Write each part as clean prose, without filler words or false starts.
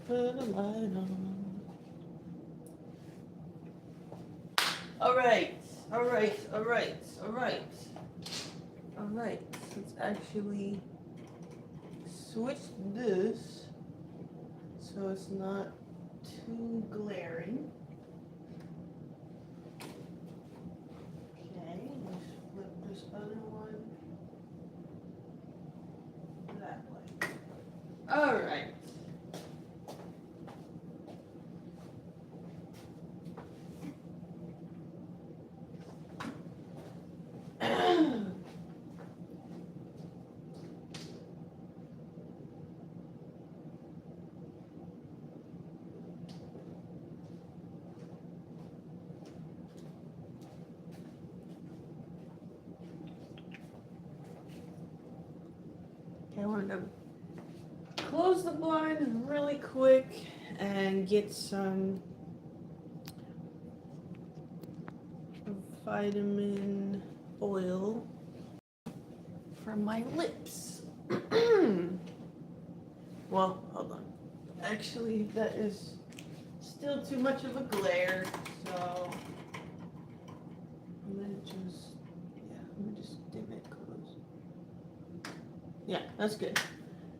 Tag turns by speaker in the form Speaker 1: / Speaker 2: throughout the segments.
Speaker 1: put a light on. All right, all right, all right, all right, all right. Let's actually switch this so it's not too glaring. Okay, let's flip this other one that way. All right. Okay, I wanted to close the blind really quick and get some vitamin oil for my lips. Well, hold on. Actually, that is still too much of a glare, so I'm gonna just dim it close. Yeah, that's good.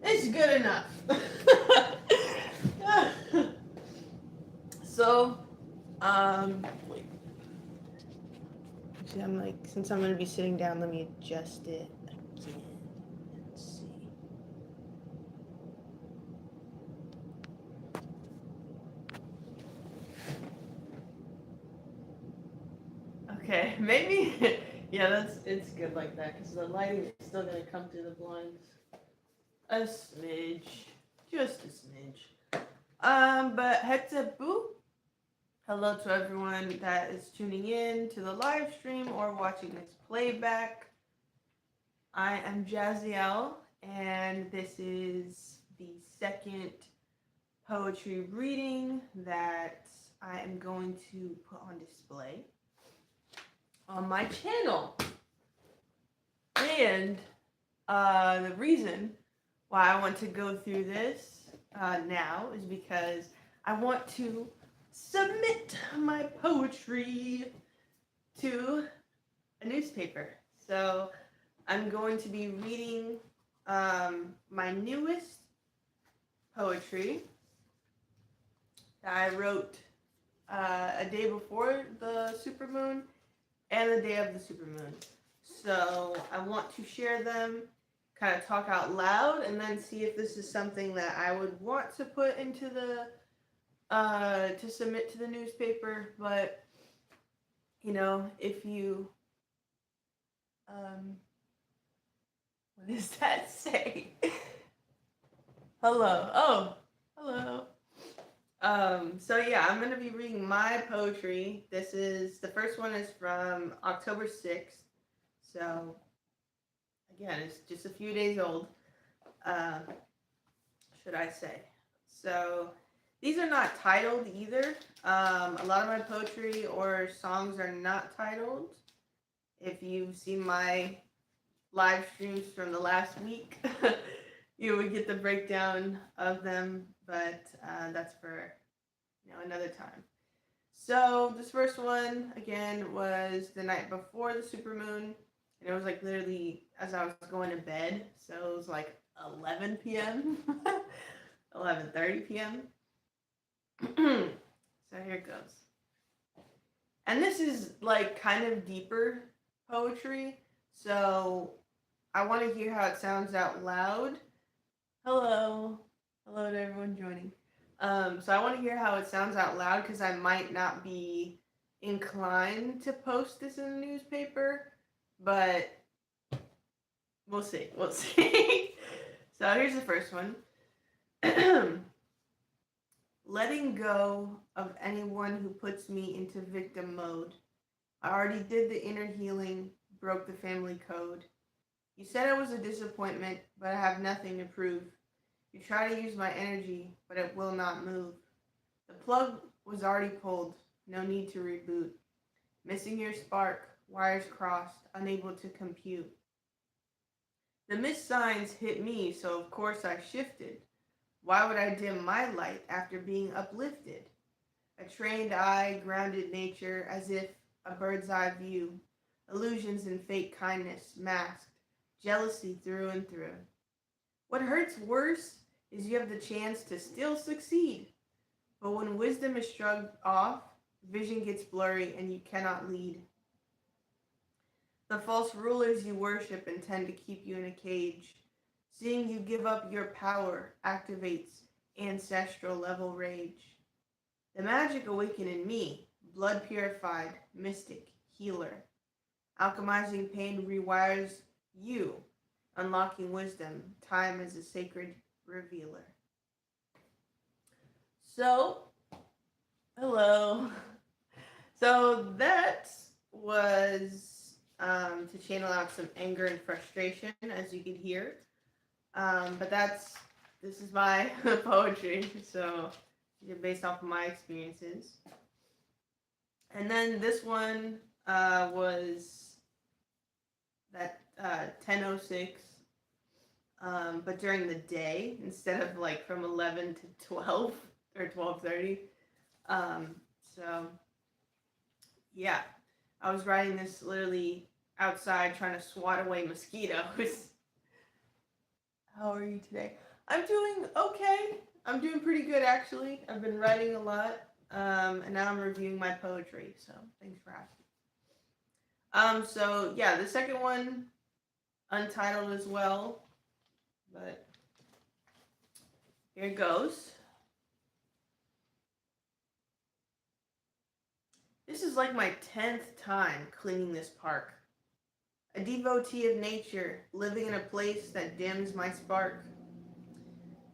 Speaker 1: It's good enough. So, wait. Actually, I'm like, since I'm gonna be sitting down, let me adjust it again. Let's see. Okay, maybe. Yeah, it's good like that because the lighting is still gonna come through the blinds. A smidge, just a smidge. But hetzebu. Hello to everyone that is tuning in to the live stream or watching this playback. I am Jazziel, and this is the second poetry reading that I am going to put on display on my channel. And the reason why I want to go through this now is because I want to submit my poetry to a newspaper. So I'm going to be reading my newest poetry that I wrote a day before the supermoon and the day of the supermoon. So I want to share them, kind of talk out loud, and then see if this is something that I would want to put into the to submit to the newspaper. But you know, if you what does that say? Hello. Oh, hello. So yeah, I'm gonna be reading my poetry. The first one is from October 6th. So again, it's just a few days old, uh, should I say. So these are not titled either. A lot of my poetry or songs are not titled. If you've seen my live streams from the last week, you would get the breakdown of them, but that's for another time. So this first one again was the night before the supermoon, and it was like literally as I was going to bed. So it was like 11 p.m., 11:30 p.m. So here it goes. And this is like kind of deeper poetry, so I want to hear how it sounds out loud. Hello. Hello to everyone joining. So I want to hear how it sounds out loud because I might not be inclined to post this in the newspaper, but we'll see. We'll see. So here's the first one. Letting go of anyone who puts me into victim mode. I already did the inner healing, broke the family code. You said I was a disappointment, but I have nothing to prove. You try to use my energy, but it will not move. The plug was already pulled, no need to reboot. Missing your spark, wires crossed, unable to compute. The missed signs hit me, so of course I shifted. Why would I dim my light after being uplifted? A trained eye, grounded nature, as if a bird's eye view. Illusions and fake kindness, masked, jealousy through and through. What hurts worse is you have the chance to still succeed. But when wisdom is shrugged off, vision gets blurry and you cannot lead. The false rulers you worship intend to keep you in a cage. Seeing you give up your power activates ancestral level rage. The magic awakened in me, blood purified, mystic, healer. Alchemizing pain rewires you, unlocking wisdom. Time is a sacred revealer. So, hello. So that was to channel out some anger and frustration, as you could hear. But this is my poetry, so based off of my experiences. And then this one was that 10:06, but during the day instead of like from 11 to 12 or 12:30. So yeah, I was writing this literally outside trying to swat away mosquitoes. How are you today? I'm doing okay. I'm doing pretty good actually. I've been writing a lot, and now I'm reviewing my poetry. So thanks for asking. So yeah, the second one, untitled as well, but here it goes. This is like my 10th time cleaning this park. A devotee of nature, living in a place that dims my spark.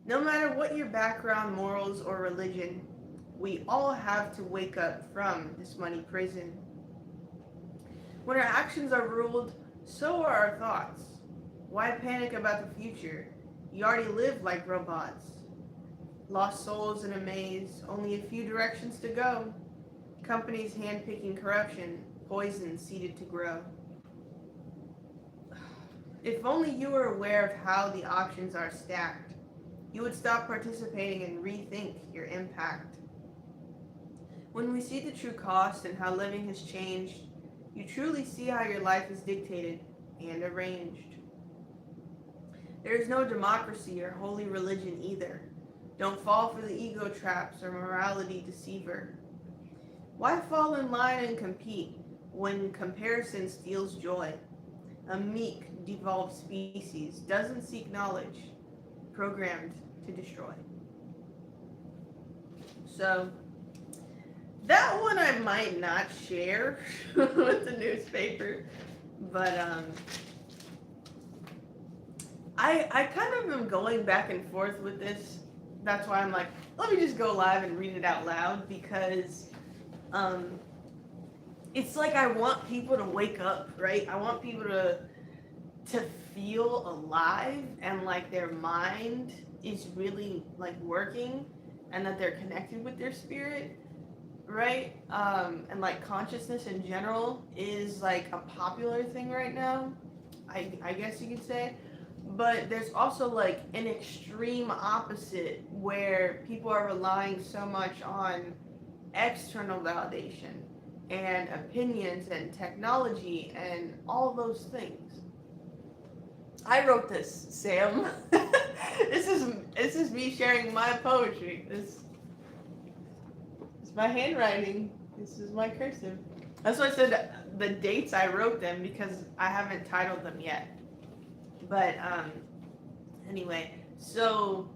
Speaker 1: No matter what your background, morals, or religion, we all have to wake up from this money prison. When our actions are ruled, so are our thoughts. Why panic about the future? You already live like robots. Lost souls in a maze, only a few directions to go. Companies handpicking corruption, poison seeded to grow. If only you were aware of how the options are stacked, you would stop participating and rethink your impact. When we see the true cost and how living has changed, you truly see how your life is dictated and arranged. There is no democracy or holy religion either. Don't fall for the ego traps or morality deceiver. Why fall in line and compete when comparison steals joy? A meek, devolved species doesn't seek knowledge, programmed to destroy. So, that one I might not share with the newspaper, but I kind of am going back and forth with this. That's why I'm like, let me just go live and read it out loud, because it's like I want people to wake up, right? I want people to feel alive and like their mind is really like working and that they're connected with their spirit, right? And like consciousness in general is like a popular thing right now, I guess you could say. But there's also like an extreme opposite where people are relying so much on external validation and opinions and technology and all those things. I wrote this, Sam. This is me sharing my poetry. This is my handwriting. This is my cursive. That's why I said the dates I wrote them, because I haven't titled them yet. But anyway, so,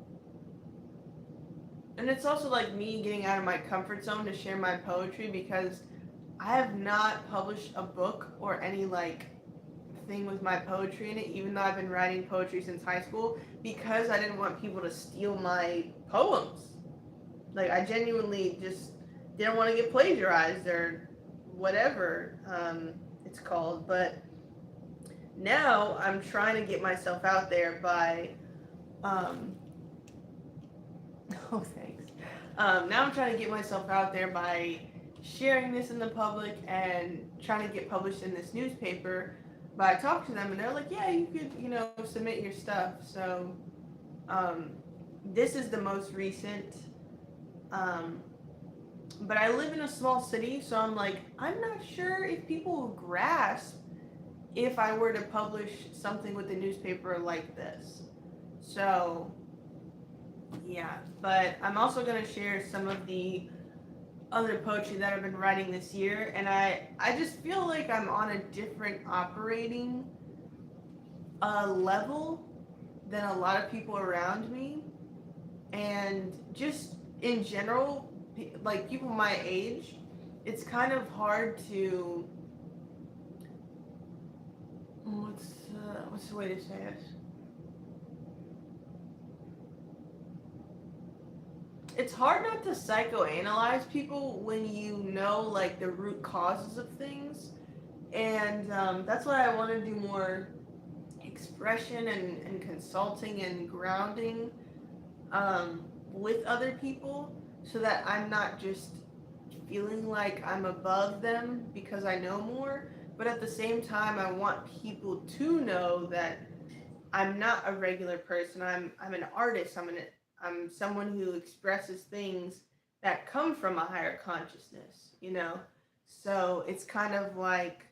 Speaker 1: and it's also like me getting out of my comfort zone to share my poetry, because I have not published a book or any like thing with my poetry in it, even though I've been writing poetry since high school, because I didn't want people to steal my poems. Like, I genuinely just didn't want to get plagiarized or whatever it's called. But now I'm trying to get myself out there by oh, thanks. Now I'm trying to get myself out there by sharing this in the public and trying to get published in this newspaper. But I talked to them and they're like, yeah, you could, submit your stuff. So this is the most recent. Um, but I live in a small city, so I'm like, I'm not sure if people will grasp if I were to publish something with the newspaper like this. So, yeah. But I'm also going to share some of the other poetry that I've been writing this year, and I just feel like I'm on a different operating level than a lot of people around me, and just in general, like people my age, it's kind of hard to what's the way to say it? It's hard not to psychoanalyze people when you know like the root causes of things, and that's why I want to do more expression and consulting and grounding with other people, so that I'm not just feeling like I'm above them because I know more, but at the same time I want people to know that I'm not a regular person. I'm an artist. I'm someone who expresses things that come from a higher consciousness, you know? So it's kind of like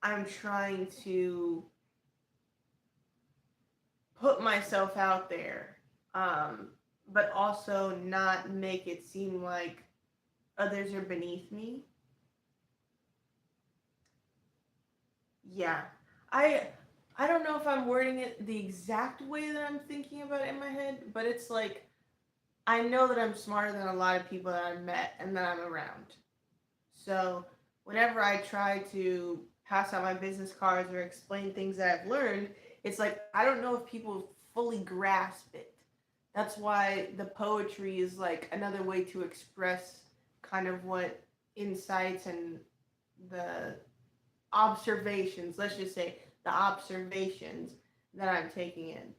Speaker 1: I'm trying to put myself out there, um, but also not make it seem like others are beneath me. Yeah. I I don't know if I'm wording it the exact way that I'm thinking about it in my head, but it's like I know that I'm smarter than a lot of people that I've met and that I'm around. So whenever I try to pass out my business cards or explain things that I've learned, it's like I don't know if people fully grasp it. That's why the poetry is like another way to express kind of what insights and the observations, let's just say the observations that I'm taking in.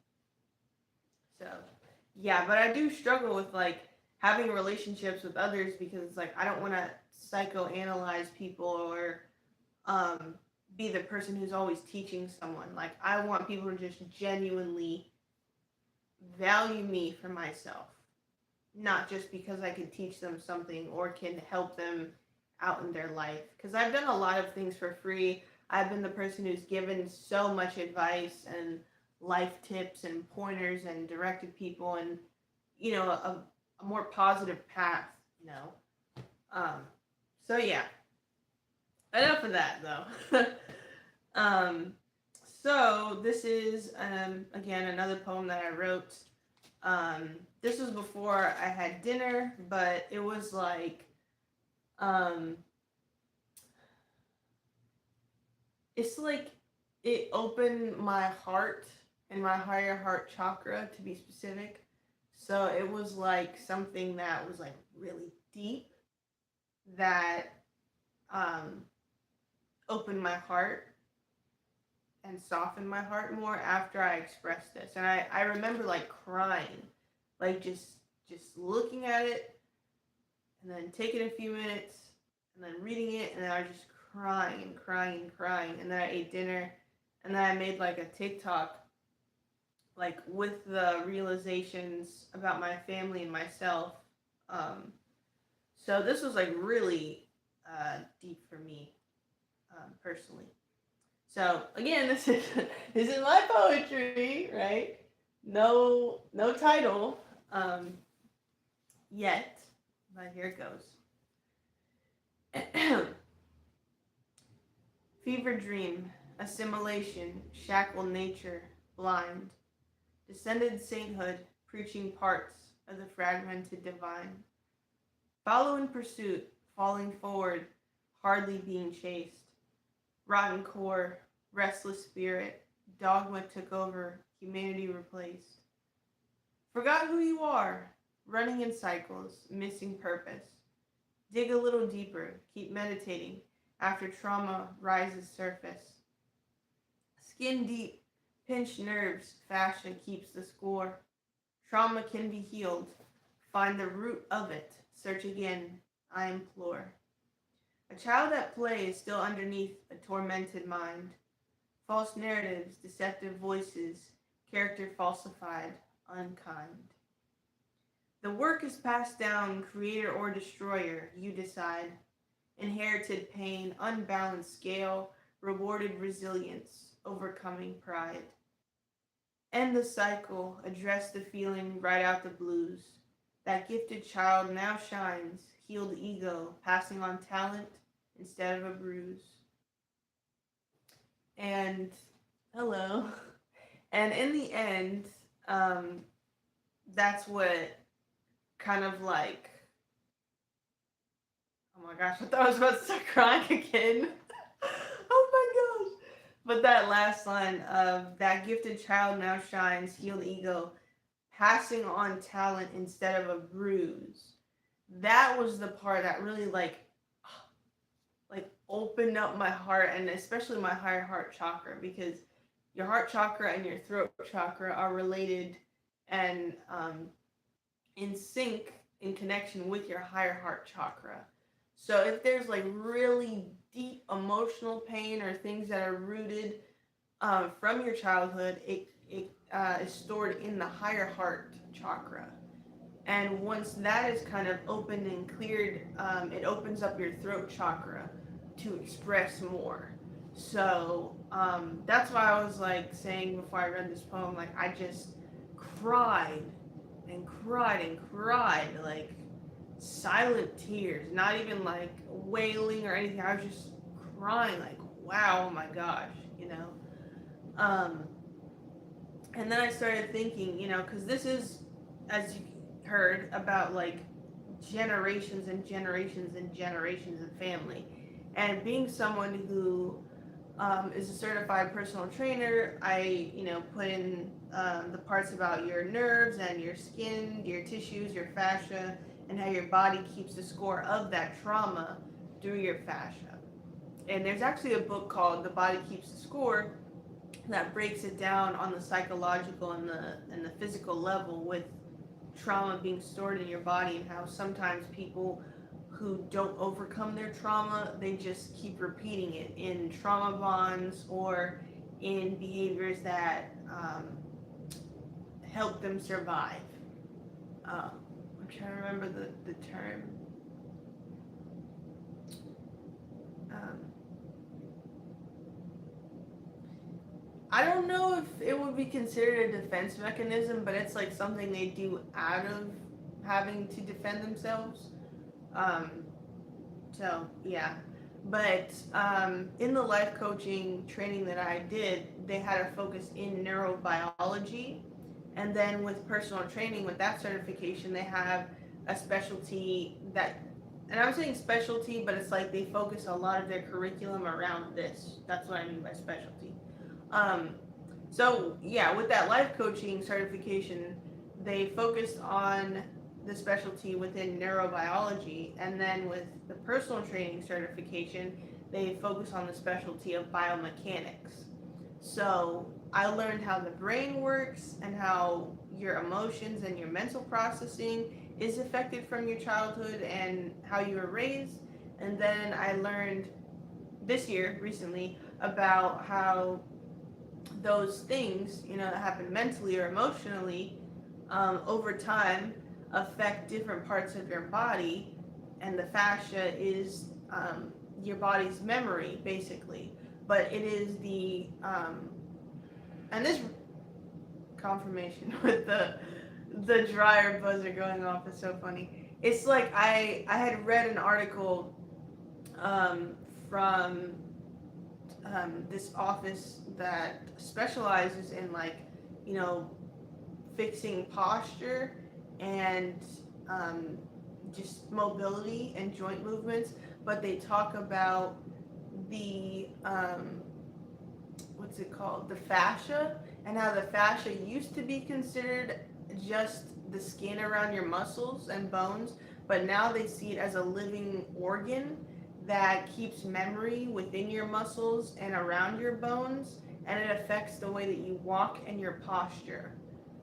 Speaker 1: So, yeah, but I do struggle with like having relationships with others because it's like I don't want to psychoanalyze people or um, be the person who's always teaching someone. Like I want people to just genuinely value me for myself, not just because I can teach them something or can help them out in their life. Because I've done a lot of things for free. I've been the person who's given so much advice and life tips and pointers and directed people and, you know, a more positive path, you know. Um, so, yeah, enough of that, though. um, so, this is, again, another poem that I wrote. This was before I had dinner, but it was like, um, it's like it opened my heart and my higher heart chakra to be specific. So it was like something that was like really deep that um, opened my heart and softened my heart more after I expressed this. And I remember like crying, like just looking at it and then taking a few minutes and then reading it, and then I was just crying and crying and crying. And then I ate dinner, and then I made like a TikTok, like with the realizations about my family and myself. Um, so this was like really deep for me personally. So again, this is this is my poetry, right? No title yet, but here it goes. Fever dream, assimilation, shackled nature, blind, descended sainthood, preaching parts of the fragmented divine. Follow in pursuit, falling forward, hardly being chased. Rotten core, restless spirit, dogma took over, humanity replaced. Forgot who you are, running in cycles, missing purpose. Dig a little deeper, keep meditating after trauma rises surface. Skin deep, pinched nerves, fascia keeps the score. Trauma can be healed. Find the root of it. Search again, I implore. A child at play is still underneath a tormented mind. False narratives, deceptive voices, character falsified, unkind. The work is passed down, creator or destroyer, you decide. Inherited pain, unbalanced scale, rewarded resilience, overcoming pride. End the cycle, address the feeling, write out the blues. That gifted child now shines, healed ego, passing on talent instead of a bruise. And hello. And in the end, um, that's what kind of like, oh my gosh, I thought I was about to start crying again. Oh my gosh. But that last line of that gifted child now shines, healed ego, passing on talent instead of a bruise. That was the part that really like opened up my heart, and especially my higher heart chakra, because your heart chakra and your throat chakra are related and in sync, in connection with your higher heart chakra. So if there's like really deep emotional pain or things that are rooted from your childhood, it is stored in the higher heart chakra. And once that is kind of opened and cleared, it opens up your throat chakra to express more. So that's why I was like saying before I read this poem, like I just cried and cried and cried, like silent tears, not even like wailing or anything. I was just crying, like, wow, oh my gosh, you know. Um, and then I started thinking, you know, because this is, as you heard, about like generations and generations and generations of family. And being someone who is a certified personal trainer, I, you know, put in the parts about your nerves and your skin, your tissues, your fascia, and how your body keeps the score of that trauma through your fascia. And there's actually a book called The Body Keeps the Score that breaks it down on the psychological and the physical level, with trauma being stored in your body, and how sometimes people who don't overcome their trauma, they just keep repeating it in trauma bonds or in behaviors that help them survive. I'm trying to remember the term. Um, I don't know if it would be considered a defense mechanism, but it's like something they do out of having to defend themselves. Um, so yeah, but in the life coaching training that I did, they had a focus in neurobiology, and then with personal training, with that certification, they have a specialty that, and I'm saying specialty, but it's like they focus a lot of their curriculum around this. That's what I mean by specialty. Um, so yeah, with that life coaching certification, they focused on the specialty within neurobiology, and then with the personal training certification, they focus on the specialty of biomechanics. So I learned how the brain works and how your emotions and your mental processing is affected from your childhood and how you were raised. And then I learned this year recently about how those things, you know, that happen mentally or emotionally, over time affect different parts of your body, and the fascia is your body's memory, basically. But it is and this confirmation with the dryer buzzer going off is so funny. It's like I had read an article um, from this office that specializes in, like, you know, fixing posture and um, just mobility and joint movements, but they talk about the what's it called, the fascia, and how the fascia used to be considered just the skin around your muscles and bones, but now they see it as a living organ that keeps memory within your muscles and around your bones, and it affects the way that you walk and your posture.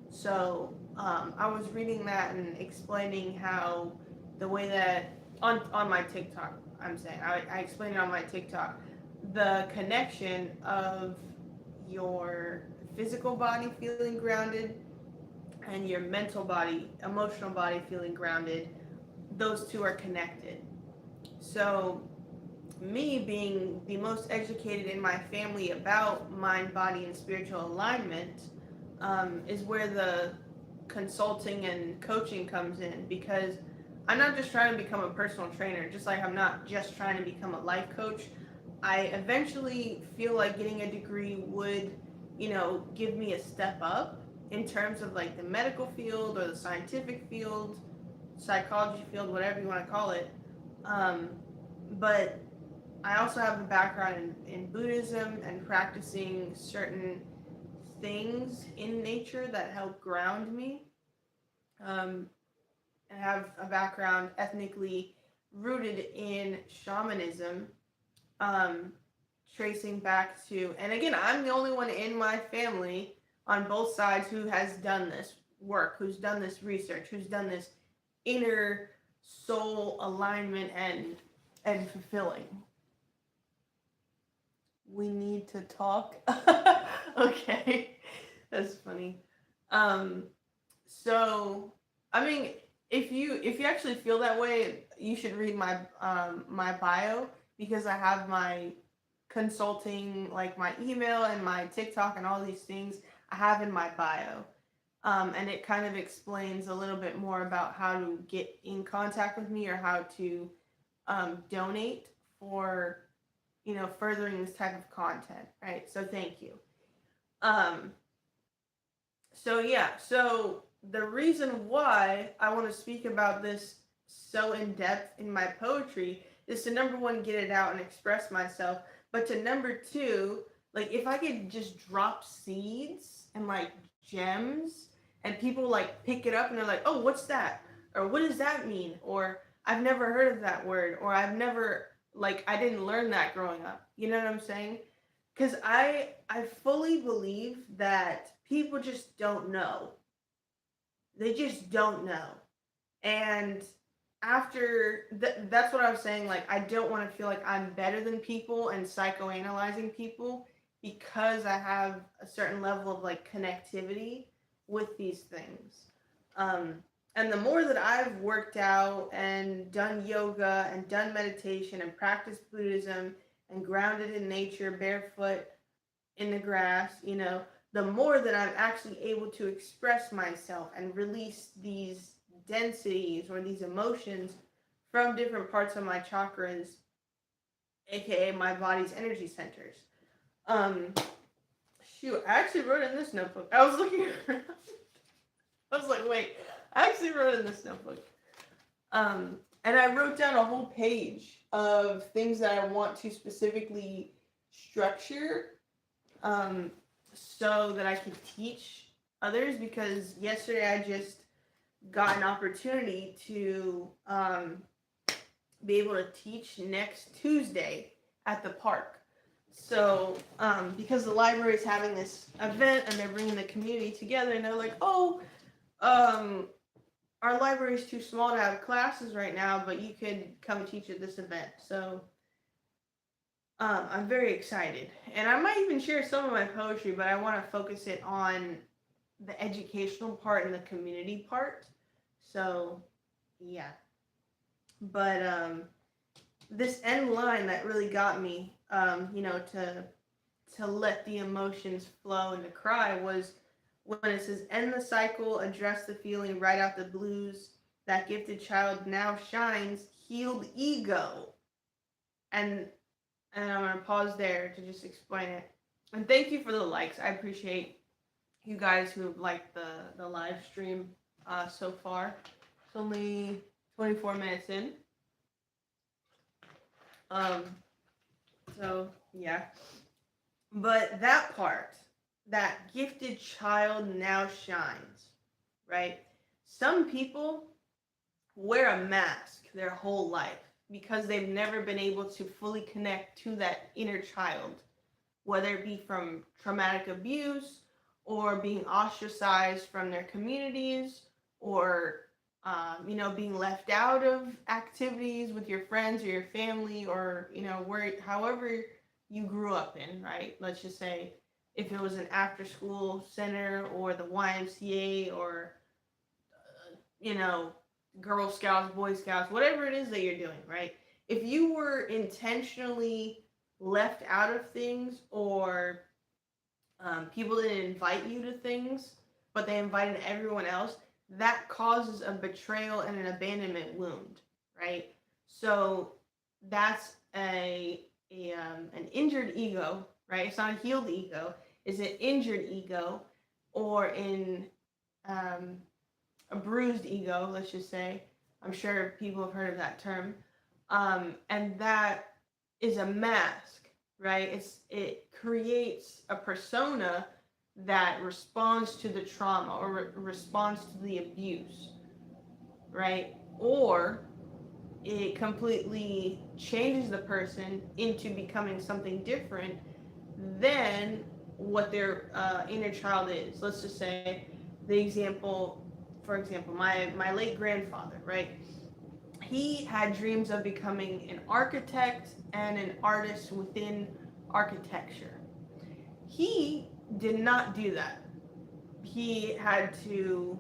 Speaker 1: So I was reading that and explaining how the way that on my TikTok, I'm saying I explained it on my TikTok, the connection of your physical body feeling grounded and your mental body, emotional body feeling grounded, those two are connected. So, me being the most educated in my family about mind, body, and spiritual alignment is where the consulting and coaching comes in, because I'm not just trying to become a personal trainer, just like I'm not just trying to become a life coach. I eventually feel like getting a degree would, give me a step up in terms of like the medical field or the scientific field, psychology field, whatever you want to call it. Um, but I also have a background in Buddhism and practicing certain things in nature that help ground me. Um, and have a background ethnically rooted in shamanism, um, tracing back to, and again, I'm the only one in my family on both sides who has done this work, who's done this research, who's done this inner soul alignment and fulfilling. We need to talk. Okay, that's funny. Um, so I mean, if you actually feel that way, you should read my bio, because I have my consulting, like my email and my TikTok and all these things I have in my bio. And it kind of explains a little bit more about how to get in contact with me, or how to donate for, furthering this type of content, right? So thank you. Um, so yeah, so the reason why I want to speak about this so in depth in my poetry is to, number one, get it out and express myself, but to, number two, like, if I could just drop seeds and like gems, and people like pick it up and they're like, "Oh, what's that?" or "What does that mean?" or "I've never heard of that word," or "I've never, like, I didn't learn that growing up." You know what I'm saying? Because I fully believe that people just don't know. They just don't know. And that's what I was saying. Like, I don't want to feel like I'm better than people and psychoanalyzing people, because I have a certain level of like connectivity with these things. Um, and the more that I've worked out and done yoga and done meditation and practiced Buddhism and grounded in nature, barefoot in the grass, the more that I'm actually able to express myself and release these densities or these emotions from different parts of my chakras, aka my body's energy centers. Um, Shoot, I actually wrote in this notebook. I was looking around. I was like, wait, I actually wrote in this notebook. And I wrote down a whole page of things that I want to specifically structure, um, so that I could teach others, because yesterday I just got an opportunity to be able to teach next Tuesday at the park. So, because the library is having this event and they're bringing the community together, and they're like, "Oh, um, our library is too small to have classes right now, but you could come teach at this event." So, I'm very excited, and I might even share some of my poetry, but I want to focus it on the educational part and the community part. So, yeah. But this end line that really got me, to let the emotions flow and to cry, was when it says, "End the cycle, address the feeling, write out the blues. That gifted child now shines, healed ego." And I'm gonna pause there to just explain it. And thank you for the likes. I appreciate you guys who have liked the live stream so far. It's only 24 minutes in. Um, so yeah. But that part, that gifted child now shines, right? Some people wear a mask their whole life because they've never been able to fully connect to that inner child, whether it be from traumatic abuse or being ostracized from their communities, or being left out of activities with your friends or your family, or where, however you grew up in, right? Let's just say, if it was an after school center or the YMCA or, you know, Girl Scouts, Boy Scouts, whatever it is that you're doing, right? If you were intentionally left out of things, or people didn't invite you to things, but they invited everyone else, that causes a betrayal and an abandonment wound, right? So that's an injured ego, right? It's not a healed ego. It's an injured ego, or in um, a bruised ego, let's just say. I'm sure people have heard of that term. And that is a mask, right? It creates a persona that responds to the trauma, or responds to the abuse, right? Or it completely changes the person into becoming something different than what their inner child is. Let's just say the example, for example, my late grandfather, right? He had dreams of becoming an architect and an artist within architecture. He did not do that. He had to,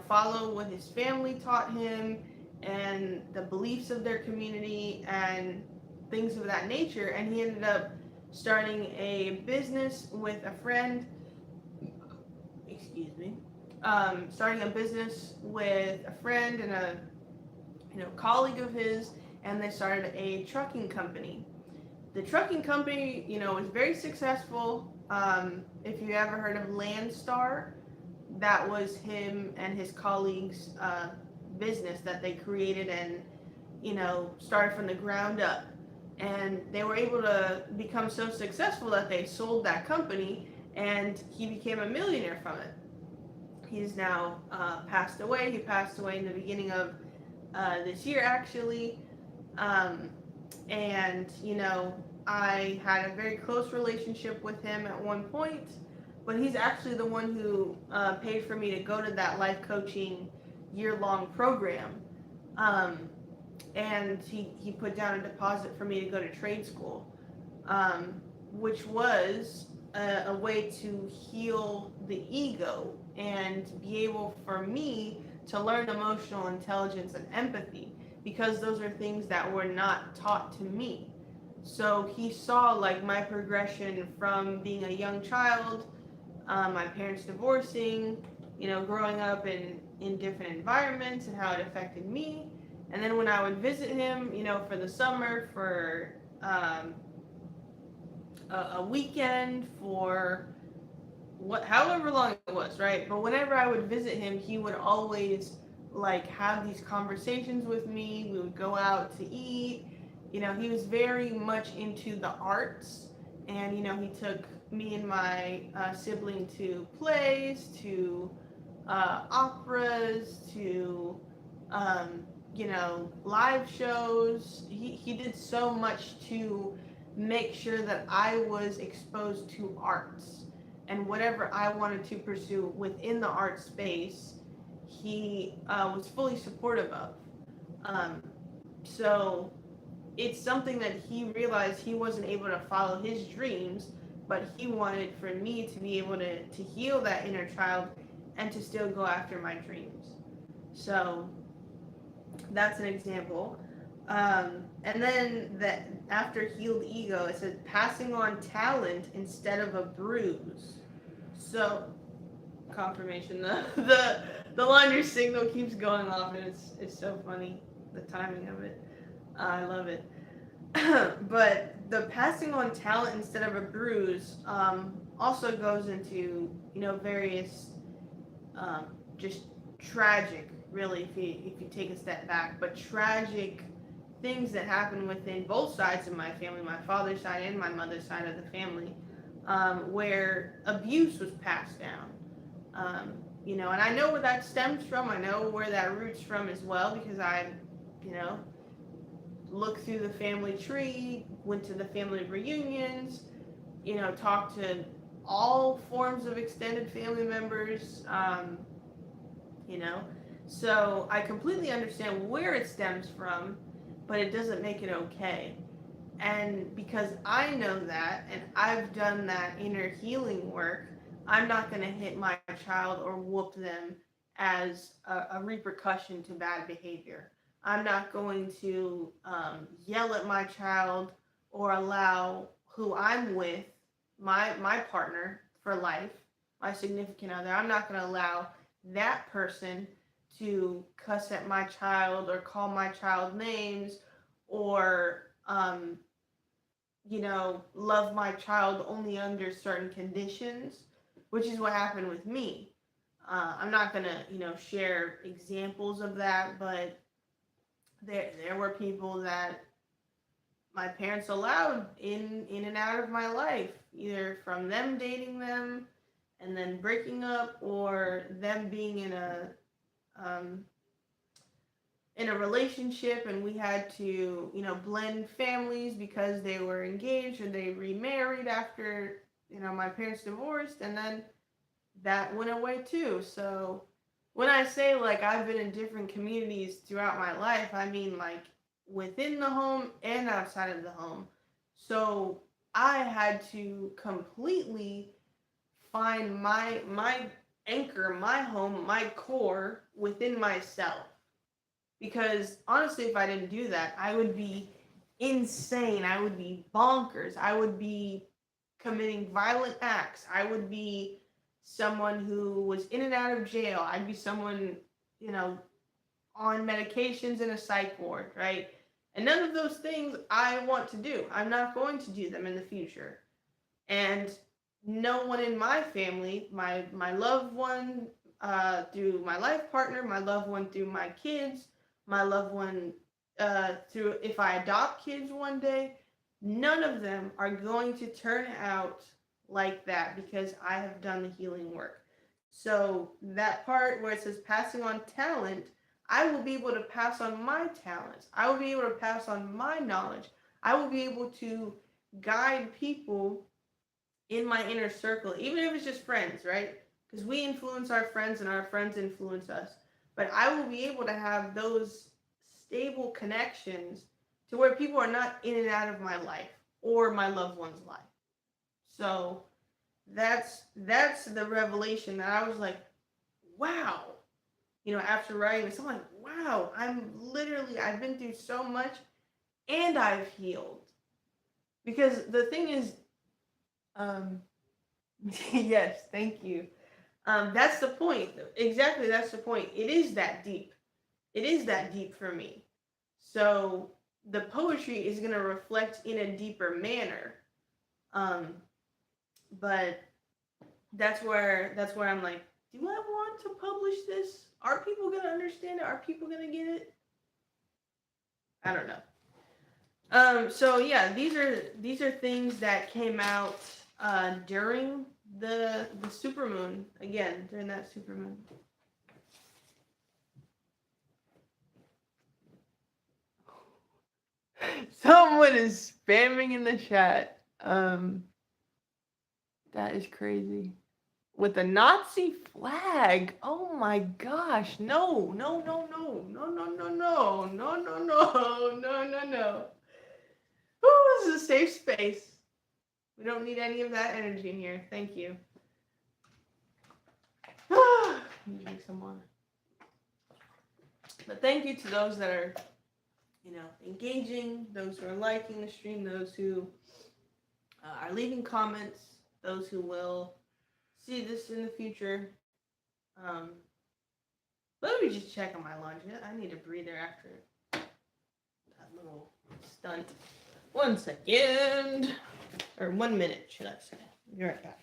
Speaker 1: follow what his family taught him and the beliefs of their community and things of that nature. And he ended up starting a business with a friend. Excuse me. Starting a business with a friend and a colleague of his, and they started a trucking company. The trucking company, was very successful. If you ever heard of Landstar, that was him and his colleagues' business that they created and, started from the ground up. And they were able to become so successful that they sold that company, and he became a millionaire from it. He's now passed away. He passed away in the beginning of this year, actually. And, I had a very close relationship with him at one point, but he's actually the one who paid for me to go to that life coaching year-long program. And he put down a deposit for me to go to trade school, which was a way to heal the ego and be able for me to learn emotional intelligence and empathy, because those are things that were not taught to me. So he saw like my progression from being a young child, my parents divorcing, growing up in different environments and how it affected me. And then when I would visit him, for the summer, for a weekend, for however long it was, right? But whenever I would visit him, he would always like have these conversations with me. We would go out to eat. He was very much into the arts, and he took me and my sibling to plays, to operas, to live shows. He did so much to make sure that I was exposed to arts, and whatever I wanted to pursue within the art space, he was fully supportive of. So it's something that he realized he wasn't able to follow his dreams, but he wanted for me to be able to heal that inner child and to still go after my dreams. So that's an example. And then that after healed ego, it says passing on talent instead of a bruise. So confirmation, the laundry signal keeps going off, and it's so funny, the timing of it. I love it. But the passing on talent instead of a bruise also goes into various just tragic, really, if you take a step back, but tragic things that happen within both sides of my family, my father's side and my mother's side of the family, where abuse was passed down. And I know where that stems from. I know where that roots from as well, because I, looked through the family tree, went to the family reunions, talked to all forms of extended family members, so I completely understand where it stems from, but it doesn't make it okay. And because I know that and I've done that inner healing work, I'm not going to hit my child or whoop them as a repercussion to bad behavior. I'm not going to yell at my child or allow who I'm with, my partner for life, my significant other, I'm not going to allow that person to cuss at my child or call my child names or love my child only under certain conditions, which is what happened with me. I'm not gonna, share examples of that, but there were people that my parents allowed in and out of my life, either from them dating them and then breaking up, or them being um, in a relationship and we had to, blend families because they were engaged or they remarried after, my parents divorced, and then that went away too. So when I say like I've been in different communities throughout my life, I mean like within the home and outside of the home. So I had to completely find my anchor, my home, my core within myself, because honestly, if I didn't do that, I would be insane. I would be bonkers. I would be committing violent acts. I would be someone who was in and out of jail. I'd be someone, you know, on medications in a psych ward, right? And none of those things I want to do. I'm not going to do them in the future. And no one in my family, my loved one, through my life partner, my loved one through my kids, my loved one, through if I adopt kids one day, none of them are going to turn out like that because I have done the healing work. So that part where it says passing on talent, I will be able to pass on my talents. I will be able to pass on my knowledge. I will be able to guide people in my inner circle, even if it's just friends, right? Because we influence our friends and our friends influence us. But I will be able to have those stable connections to where people are not in and out of my life or my loved one's life. So that's the revelation that I was like, wow. After writing this, I'm like, wow, I've been through so much and I've healed. Because the thing is, um, yes, thank you. That's the point. Exactly, that's the point. It is that deep. It is that deep for me. So the poetry is going to reflect in a deeper manner. Um, but that's where I'm like, do I want to publish this? Are people going to understand it? Are people going to get it? I don't know. So yeah, these are things that came out during the supermoon, again during that supermoon. Someone is spamming in the chat. That is crazy. With a Nazi flag. Oh my gosh. No, no, no, no, no, no, no, no, no, no, no, no, no, no. Ooh, this is a safe space. We don't need any of that energy in here. Thank you. Drink some water. But thank you to those that are, engaging, those who are liking the stream, those who are leaving comments, those who will see this in the future. Um, Let me just check on my lunch. I need a breather after that little stunt. 1 second. Or 1 minute, should I say. Be right back.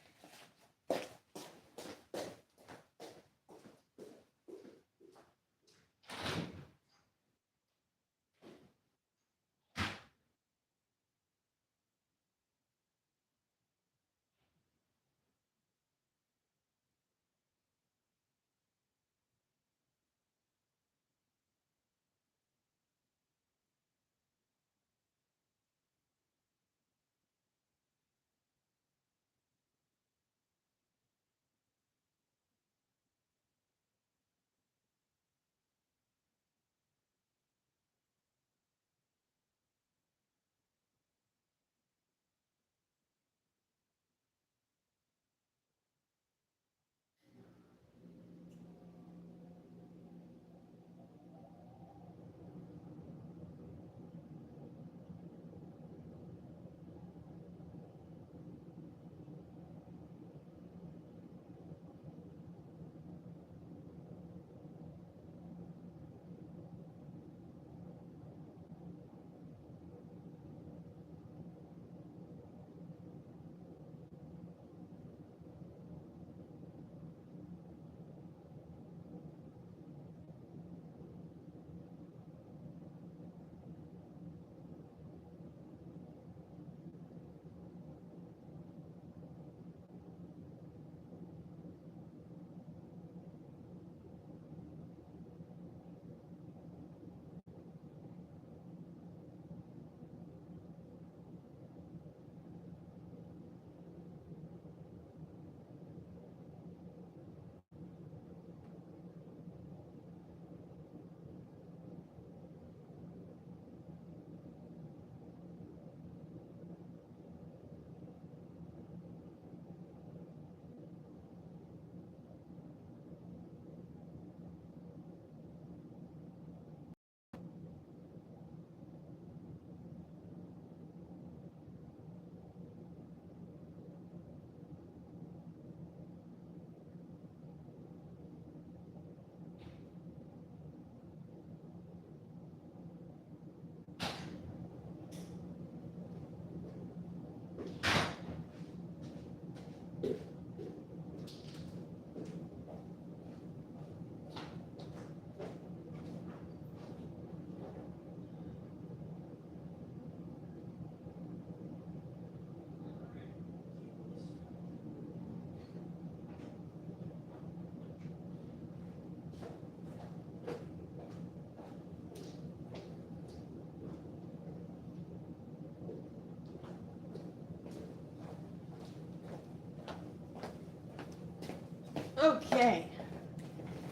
Speaker 1: Okay.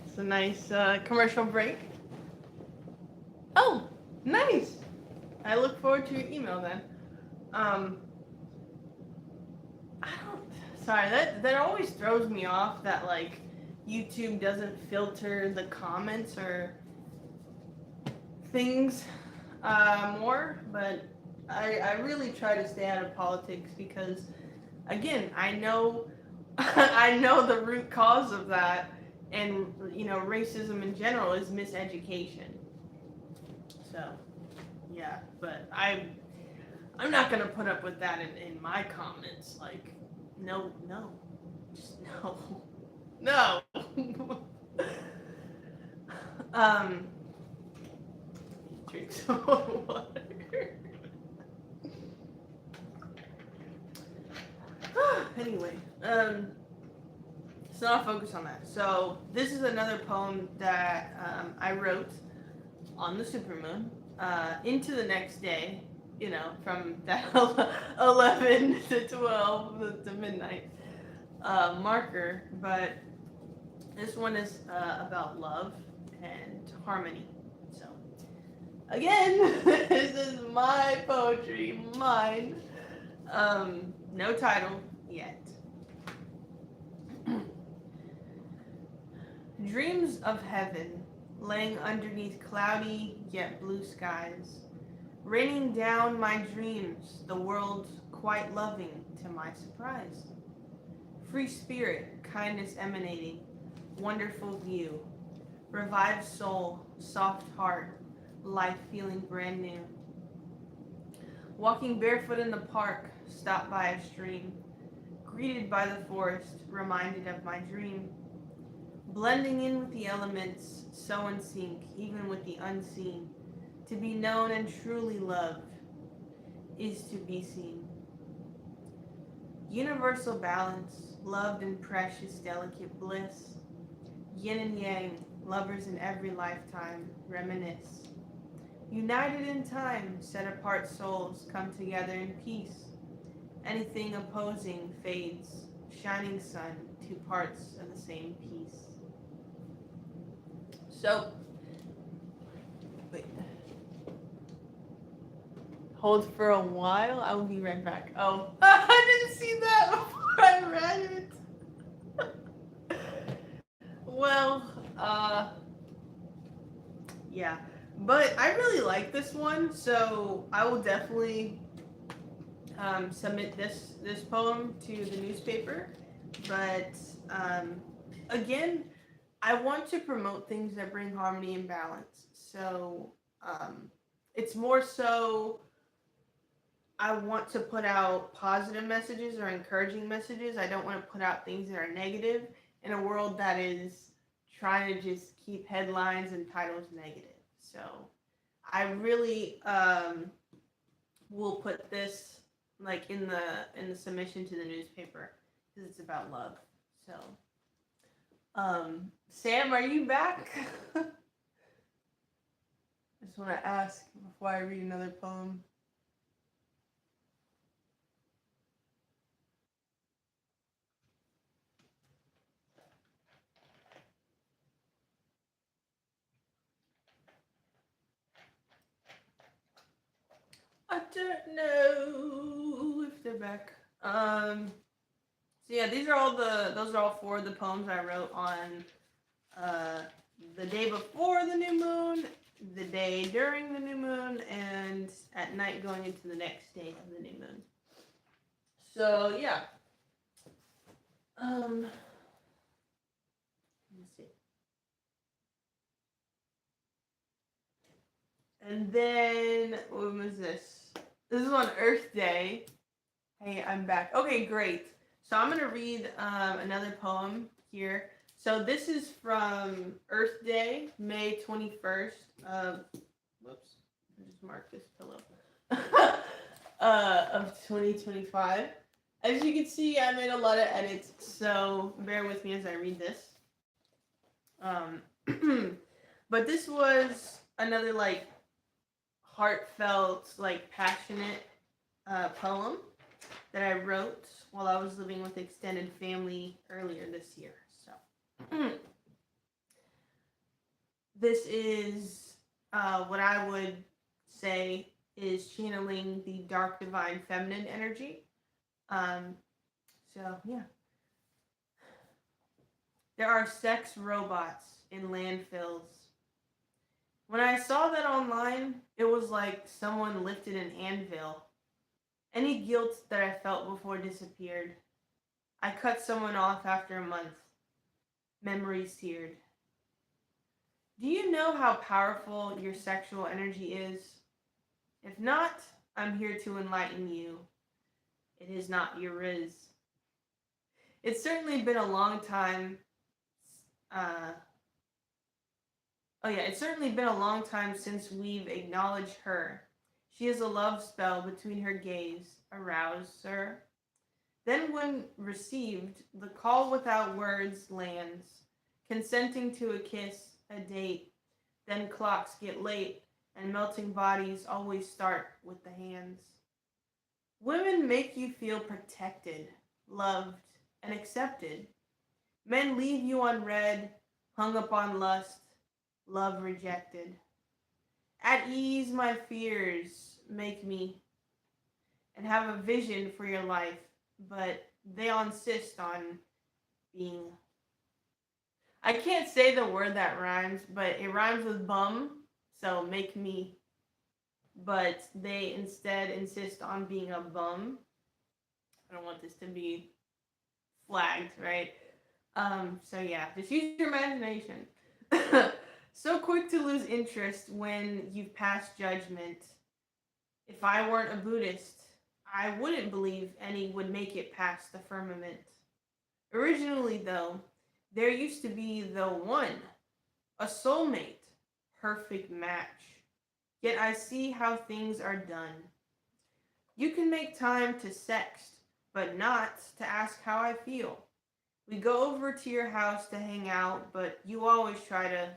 Speaker 1: It's a nice commercial break. Oh, nice. I look forward to your email then. I don't. Sorry, that always throws me off. That like YouTube doesn't filter the comments or things more, but I really try to stay out of politics because, again, I know I know the root cause of that, and racism in general is miseducation. So, yeah, but I'm not gonna put up with that in my comments. Like, no, just no, no. um, drink some more water. Anyway, so I'll focus on that. So this is another poem that I wrote on the supermoon, into the next day, from that 11 to 12 to midnight marker. But this one is about love and harmony. So, again, this is my poetry, mine. No title yet. Dreams of heaven laying underneath cloudy yet blue skies, raining down my dreams, the world quite loving to my surprise. Free spirit, kindness emanating, wonderful view, revived soul, soft heart, life feeling brand new. Walking barefoot in the park, stopped by a stream, greeted by the forest, reminded of my dream. Blending in with the elements, so in sync, even with the unseen. To be known and truly loved is to be seen. Universal balance, loved and precious, delicate bliss. Yin and yang, lovers in every lifetime, reminisce. United in time, set apart souls come together in peace. Anything opposing fades, shining sun, two parts of the same piece. So, wait. Hold for a while. I will be right back. Oh, I didn't see that before I read it. Well, yeah. But I really like this one, so I will definitely submit this poem to the newspaper. But again, I want to promote things that bring harmony and balance. So it's more so I want to put out positive messages or encouraging messages. I don't want to put out things that are negative in a world that is trying to just keep headlines and titles negative. So I really will put this like in the submission to the newspaper because it's about love. So Sam, are you back? I just want to ask before I read another poem. I don't know if they're back. So yeah, those are all four of the poems I wrote on the day before the new moon, the day during the new moon, and at night going into the next day of the new moon. So yeah. Let me see. And then what was this? This is on Earth Day. Hey, I'm back. Okay, great. So I'm gonna read another poem here. So this is from Earth Day, May 21st. Whoops, I just marked this pillow. Of 2025. As you can see, I made a lot of edits, so bear with me as I read this. But this was another like heartfelt, like passionate poem that I wrote while I was living with extended family earlier this year. So This is what I would say is channeling the dark divine feminine energy. Um, so, yeah. There are sex robots in landfills. When I saw that online, it was like someone lifted an anvil. Any guilt that I felt before disappeared. I cut someone off after a month. Memories seared. Do you know how powerful your sexual energy is? If not, I'm here to enlighten you. It is not your riz. It's certainly been a long time. Uh, it's certainly been a long time since we've acknowledged her. She is a love spell between her gaze. Arouse, sir. Then, when received, the call without words lands, consenting to a kiss, a date. Then clocks get late, and melting bodies always start with the hands. Women make you feel protected, loved, and accepted. Men leave you unread, hung up on lust, love rejected. At ease, my fears make me, and have a vision for your life, but they insist on being. I can't say the word that rhymes, but it rhymes with bum, so make me. But they instead insist on being a bum. I don't want this to be flagged, right? So yeah, just use your imagination. So quick to lose interest when you've passed judgment. If I weren't a Buddhist, I wouldn't believe any would make it past the firmament. Originally, though, there used to be the one, a soulmate, perfect match. Yet I see how things are done. You can make time to sext, but not to ask how I feel. We go over to your house to hang out, but you always try to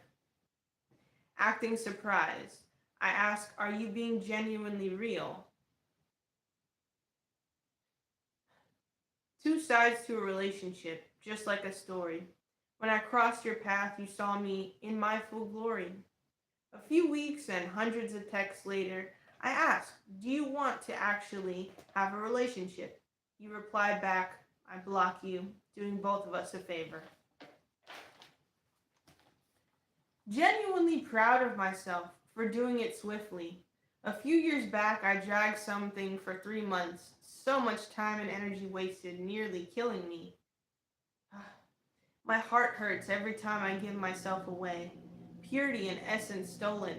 Speaker 1: acting surprised. I ask, are you being genuinely real? Two sides to a relationship, just like a story. When I crossed your path, you saw me in my full glory. A few weeks and hundreds of texts later, I asked, do you want to actually have a relationship? You reply back, I block you, doing both of us a favor. Genuinely proud of myself for doing it swiftly. A few years back, I dragged something for 3 months, so much time and energy wasted, nearly killing me. My heart hurts every time I give myself away. Purity and essence stolen.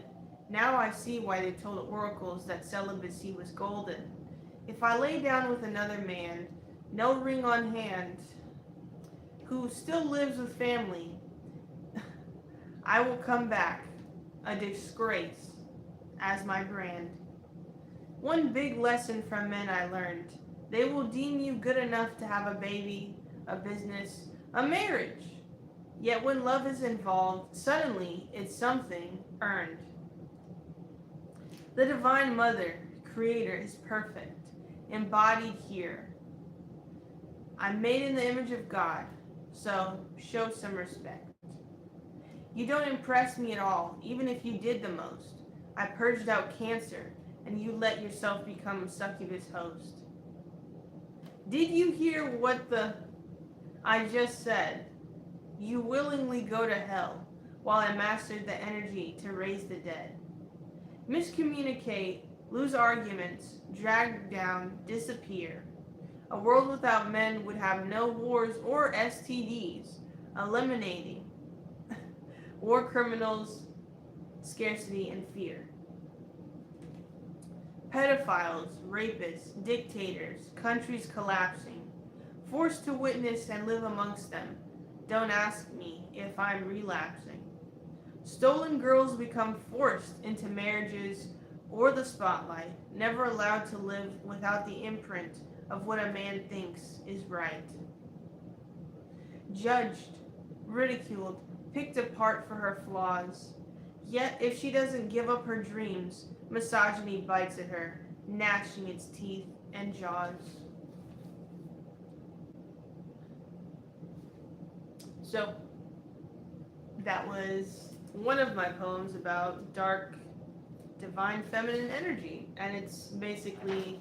Speaker 1: Now I see why they told oracles that celibacy was golden. If I lay down with another man, no ring on hand, who still lives with family, I will come back, a disgrace, as my brand. One big lesson from men I learned. They will deem you good enough to have a baby, a business, a marriage. Yet when love is involved, suddenly it's something earned. The Divine Mother, Creator, is perfect, embodied here. I'm made in the image of God, so show some respect. You don't impress me at all, even if you did the most. I purged out cancer, and you let yourself become a succubus host. Did you hear what I just said? You willingly go to hell, while I mastered the energy to raise the dead. Miscommunicate, lose arguments, drag down, disappear. A world without men would have no wars or STDs, eliminating war criminals, scarcity, and fear. Pedophiles, rapists, dictators, countries collapsing, forced to witness and live amongst them. Don't ask me if I'm relapsing. Stolen girls become forced into marriages or the spotlight, never allowed to live without the imprint of what a man thinks is right. Judged, ridiculed, picked apart for her flaws. Yet, if she doesn't give up her dreams, misogyny bites at her, gnashing its teeth and jaws. So, that was one of my poems about dark, divine feminine energy. And it's basically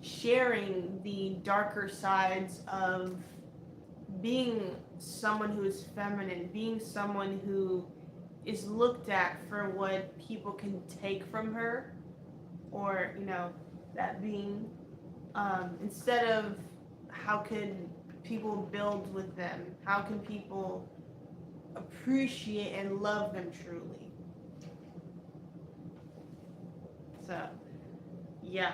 Speaker 1: sharing the darker sides of being someone who is feminine, being someone who is looked at for what people can take from her, or, that being, instead of how can people build with them, how can people appreciate and love them truly. So, yeah.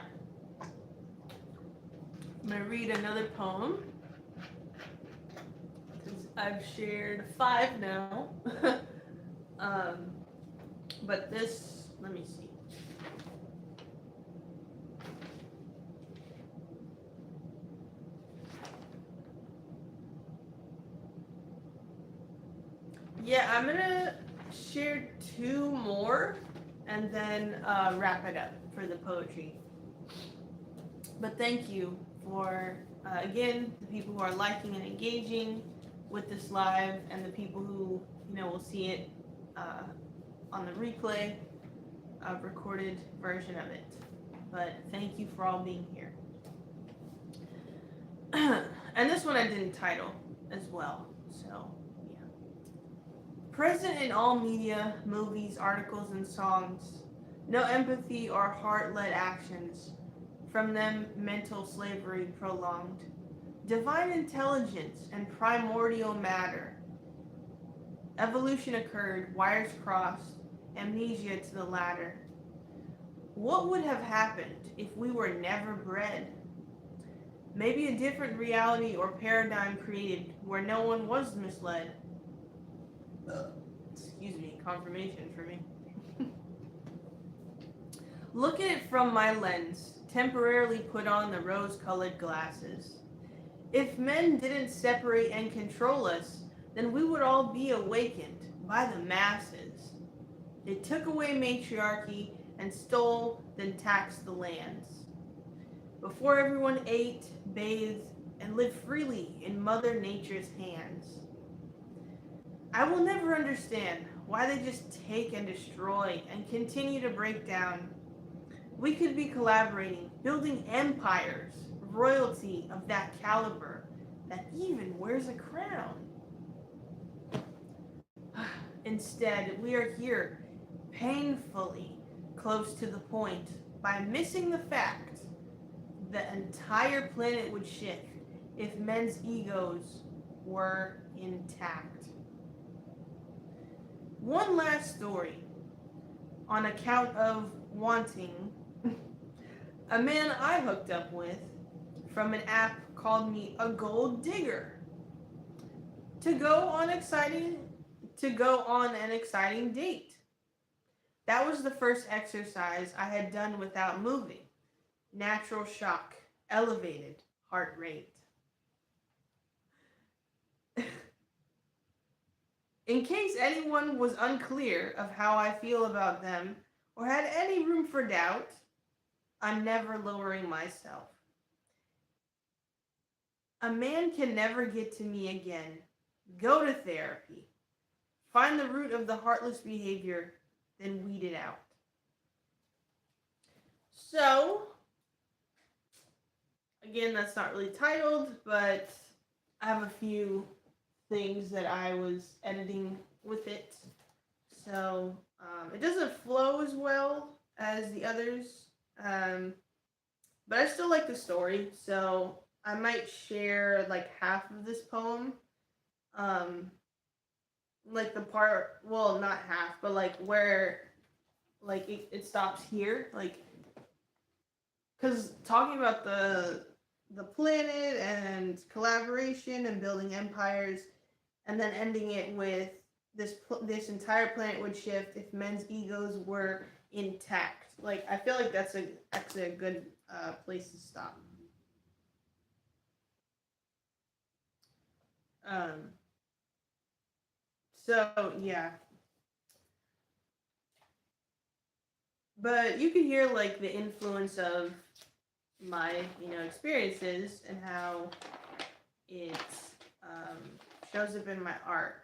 Speaker 1: I'm going to read another poem. I've shared 5 now. um, but this, let me see. Yeah, I'm gonna share 2 more and then wrap it up for the poetry. But thank you for, again, the people who are liking and engaging with this live, and the people who, will see it on the replay, recorded version of it. But thank you for all being here. And this one I didn't title as well, so yeah. Present in all media, movies, articles, and songs, no empathy or heart-led actions, from them mental slavery prolonged. Divine intelligence and primordial matter. Evolution occurred, wires crossed, amnesia to the latter. What would have happened if we were never bred? Maybe a different reality or paradigm created where no one was misled. Excuse me, confirmation for me. Look at it from my lens, temporarily put on the rose-colored glasses. If men didn't separate and control us, then we would all be awakened by the masses. They took away matriarchy and stole, then taxed the lands. Before everyone ate, bathed, and lived freely in Mother Nature's hands. I will never understand why they just take and destroy and continue to break down. We could be collaborating, building empires, royalty of that caliber that even wears a crown. Instead, we are here, painfully close to the point, by missing the fact the entire planet would shift if men's egos were intact. One last story. On account of wanting, a man I hooked up with from an app called me a gold digger to go on an exciting date. That was the first exercise I had done without moving. Natural shock, elevated heart rate. In case anyone was unclear of how I feel about them or had any room for doubt, I'm never lowering myself. A man can never get to me again. Go to therapy. Find the root of the heartless behavior, then weed it out. So, again, that's not really titled, but I have a few things that I was editing with it. So, it doesn't flow as well as the others, but I still like the story, so I might share like half of this poem. Like the part, well, not half, but like where like it stops here, like, because talking about the planet and collaboration and building empires, and then ending it with this entire planet would shift if men's egos were intact. Like, I feel like that's actually a good place to stop. So yeah, but you can hear like the influence of my experiences and how it shows up in my art.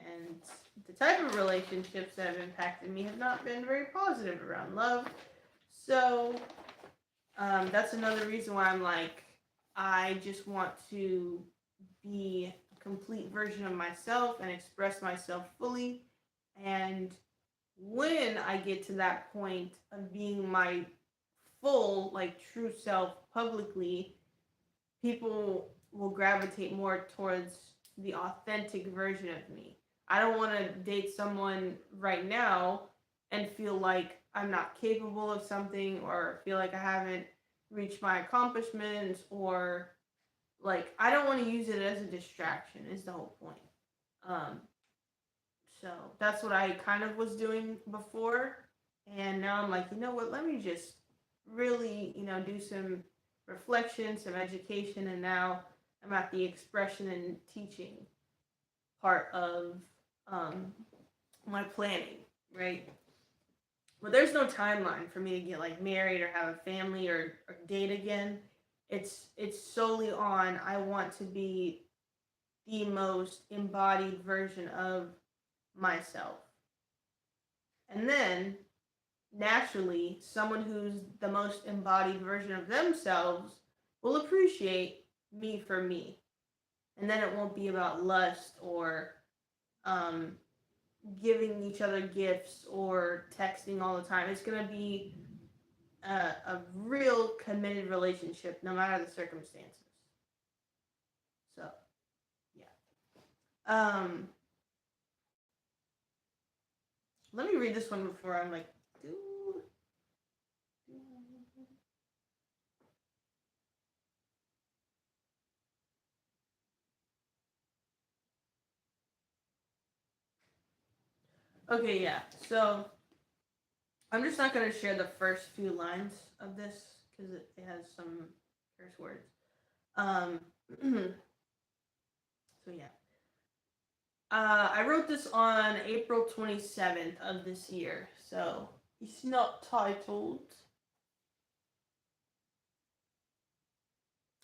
Speaker 1: And the type of relationships that have impacted me have not been very positive around love. So that's another reason why I'm like, I just want to be a complete version of myself and express myself fully. And when I get to that point of being my full, like true self publicly, people will gravitate more towards the authentic version of me. I don't want to date someone right now and feel like I'm not capable of something or feel like I haven't reached my accomplishments or like I don't want to use it as a distraction is the whole point. Um, so that's what I kind of was doing before. And now I'm like, you know what, let me just really, do some reflection, some education, and now I'm at the expression and teaching part of um, my planning, right? Well, there's no timeline for me to get like married or have a family or date again. It's solely on I want to be the most embodied version of myself. And then naturally, someone who's the most embodied version of themselves will appreciate me for me. And then it won't be about lust or um, giving each other gifts or texting all the time. It's going to be a real committed relationship no matter the circumstances. So, yeah. Um, Let me read this one before I'm like, dude. Okay, yeah. So I'm just not going to share the first few lines of this because it has some curse words. Um, so yeah. I wrote this on April 27th of this year, so it's not titled.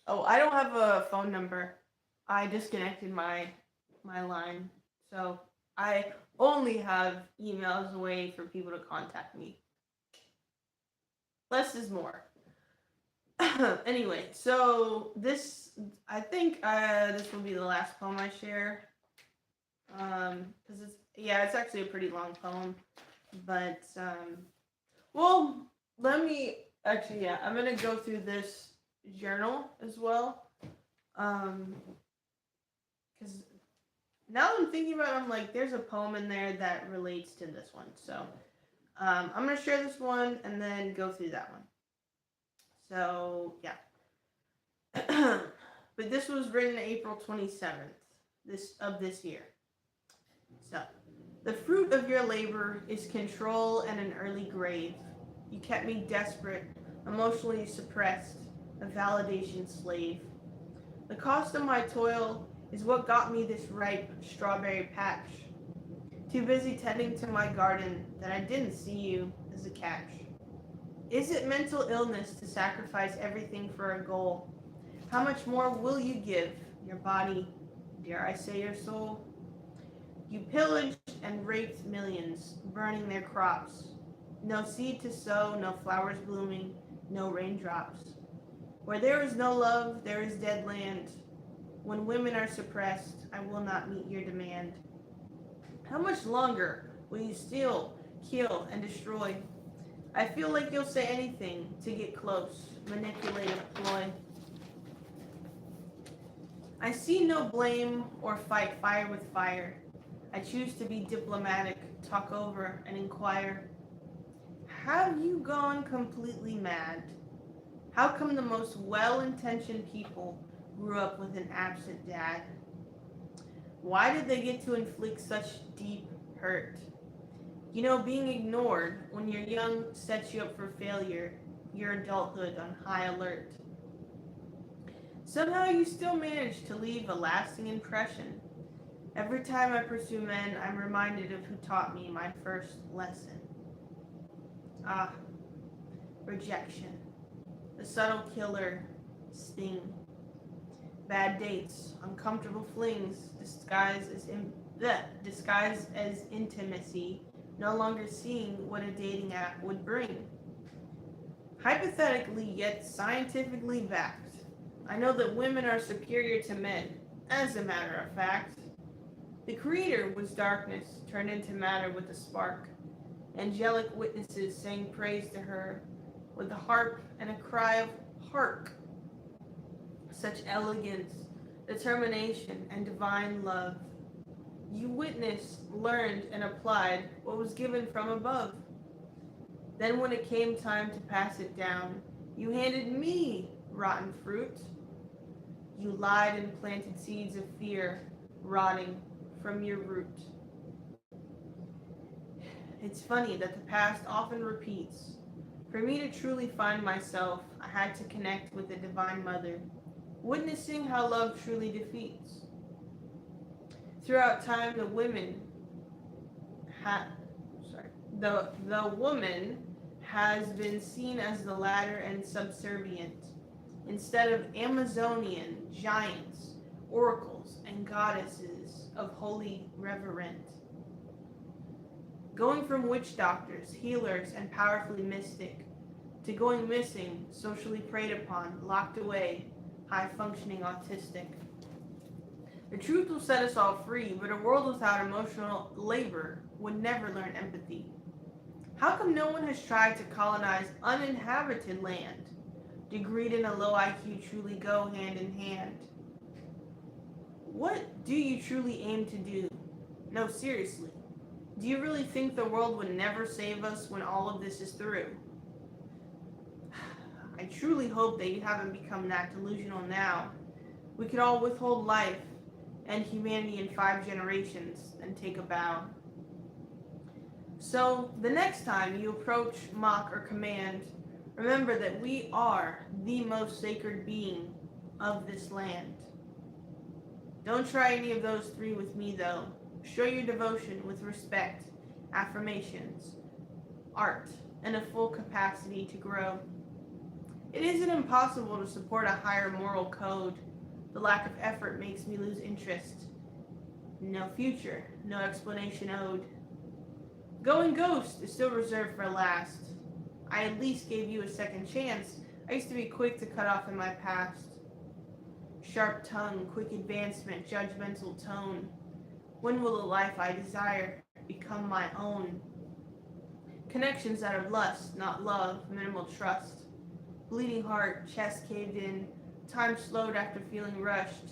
Speaker 1: Oh, I don't have a phone number. I disconnected my line, so I only have emails a way for people to contact me. Less is more. Anyway, so this I think this will be the last poem I share. Because it's actually a pretty long poem, but well, let me actually I'm gonna go through this journal as well. Because now I'm thinking about it, I'm like, there's a poem in there that relates to this one, so I'm gonna share this one and then go through that one. So yeah. But this was written April 27th this year. So, the fruit of your labor is control and an early grave. You kept me desperate, emotionally suppressed, a validation slave. The cost of my toil is what got me this ripe strawberry patch. Too busy tending to my garden that I didn't see you as a catch. Is it mental illness to sacrifice everything for a goal? How much more will you give your body, dare I say your soul? You pillaged and raped millions, burning their crops. No seed to sow, no flowers blooming, no raindrops. Where there is no love, there is dead land. When women are suppressed, I will not meet your demand. How much longer will you steal, kill, and destroy? I feel like you'll say anything to get close, manipulate a ploy. I see no blame or fight fire with fire. I choose to be diplomatic, talk over, and inquire. Have you gone completely mad? How come the most well-intentioned people grew up with an absent dad? Why did they get to inflict such deep hurt? You know, being ignored when you're young sets you up for failure, your adulthood on high alert. Somehow you still manage to leave a lasting impression. Every time I pursue men, I'm reminded of who taught me my first lesson. Ah, rejection. The subtle killer, sting. Bad dates, uncomfortable flings, disguised as that disguised as intimacy, no longer seeing what a dating app would bring. Hypothetically yet scientifically backed. I know that women are superior to men, as a matter of fact. The creator was darkness turned into matter with a spark. Angelic witnesses sang praise to her with a harp and a cry of hark. Such elegance, determination, and divine love. You witnessed, learned, and applied what was given from above. Then, when it came time to pass it down, you handed me rotten fruit. You lied and planted seeds of fear, rotting from your root. It's funny that the past often repeats. For me to truly find myself, I had to connect with the Divine Mother, witnessing how love truly defeats. Throughout time, the women ha- sorry, the woman has been seen as the latter and subservient, instead of Amazonian giants, oracles, and goddesses of holy reverent. Going from witch doctors, healers, and powerfully mystic, to going missing, socially preyed upon, locked away, high functioning autistic. The truth will set us all free, but a world without emotional labor would never learn empathy. How come no one has tried to colonize uninhabited land? Do greed and a low IQ truly go hand in hand? What do you truly aim to do? No, seriously. Do you really think the world would never save us when all of this is through? I truly hope that you haven't become that delusional now. We could all withhold life and humanity in 5 generations and take a bow. So, the next time you approach, mock, or command, remember that we are the most sacred being of this land. Don't try any of those three with me, though. Show your devotion with respect, affirmations, art, and a full capacity to grow. It isn't impossible to support a higher moral code. The lack of effort makes me lose interest. No future, no explanation owed. Going ghost is still reserved for last. I at least gave you a second chance. I used to be quick to cut off in my past. Sharp tongue, quick advancement, judgmental tone. When will the life I desire become my own? Connections out of lust, not love, minimal trust. Bleeding heart, chest caved in, time slowed after feeling rushed.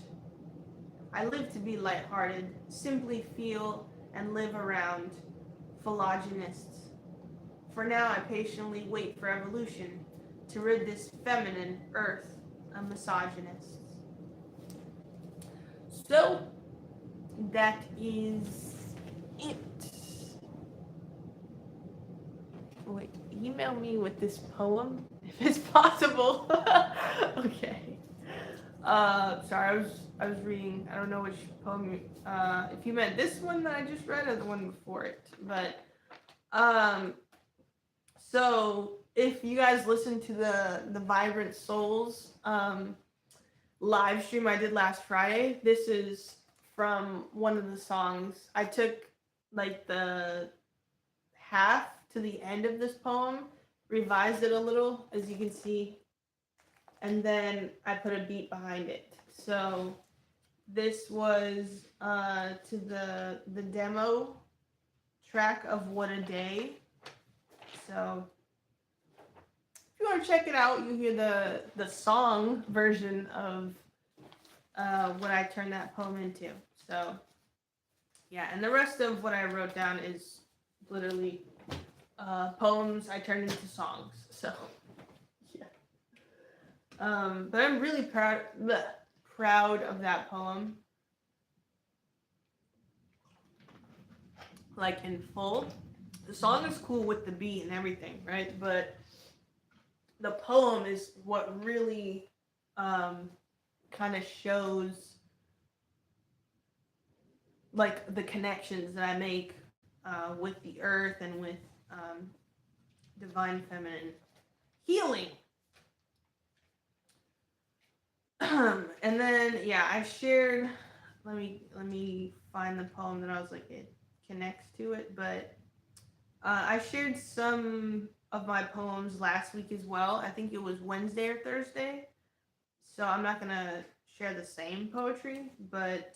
Speaker 1: I live to be lighthearted, simply feel and live around phylogenists. For now, I patiently wait for evolution to rid this feminine earth of misogynists. So, that is it. Wait, email me with this poem if it's possible. Okay. Sorry, I was reading. I don't know which poem. If you meant this one that I just read or the one before it, but so if you guys listen to the Vibrant Souls live stream I did last Friday, this is from one of the songs. I took like the half to the end of this poem, revised it a little, as you can see, and then I put a beat behind it. So this was to the demo track of What a Day. So if you want to check it out, you hear the song version of what I turned that poem into. So yeah, and the rest of what I wrote down is literally poems I turned into songs. So yeah, but I'm really proud of that poem, like in full. The song is cool with the beat and everything, right? But the poem is what really kind of shows like the connections that I make with the earth and with divine feminine healing. And then yeah, I shared. Let me find the poem that I was like, it connects to it. But I shared some of my poems last week as well. I think it was Wednesday or Thursday. So I'm not going to share the same poetry, but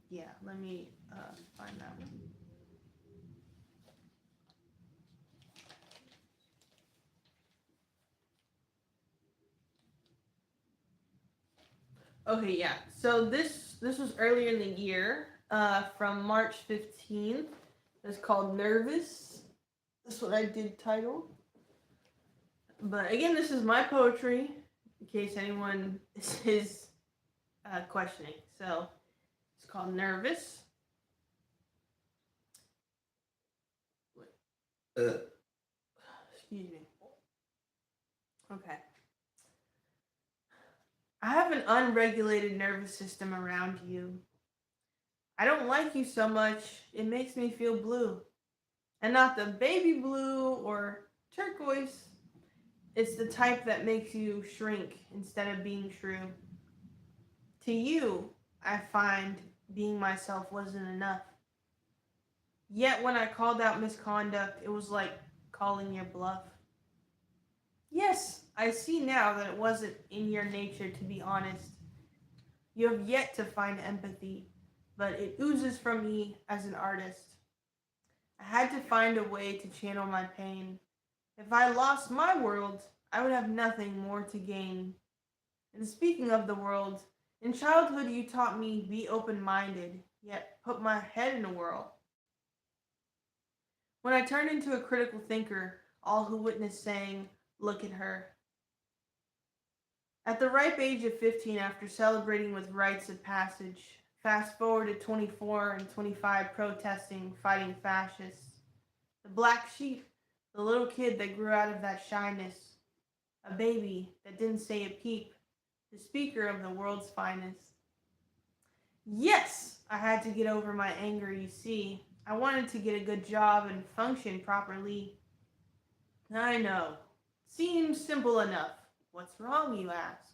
Speaker 1: yeah, let me find that one. Okay, yeah. So this was earlier in the year, from March 15th. It's called Nervous. That's what I did title. But again, this is my poetry, in case anyone is questioning. So it's called Nervous. Excuse me. Okay. I have an unregulated nervous system around you. I don't like you so much, it makes me feel blue. And not the baby blue or turquoise. It's the type that makes you shrink instead of being true. To you, I find being myself wasn't enough. Yet when I called out misconduct, it was like calling your bluff. Yes, I see now that it wasn't in your nature to be honest. You have yet to find empathy, but it oozes from me as an artist. I had to find a way to channel my pain. If I lost my world, I would have nothing more to gain. And speaking of the world, in childhood you taught me be open-minded, yet put my head in a whirl. When I turned into a critical thinker, all who witnessed saying, "Look at her." At the ripe age of 15, after celebrating with rites of passage, fast forward to 24 and 25 protesting, fighting fascists. The black sheep, the little kid that grew out of that shyness, a baby that didn't say a peep, the speaker of the world's finest. Yes, I had to get over my anger, you see. I wanted to get a good job and function properly. I know. Seems simple enough. What's wrong, you ask?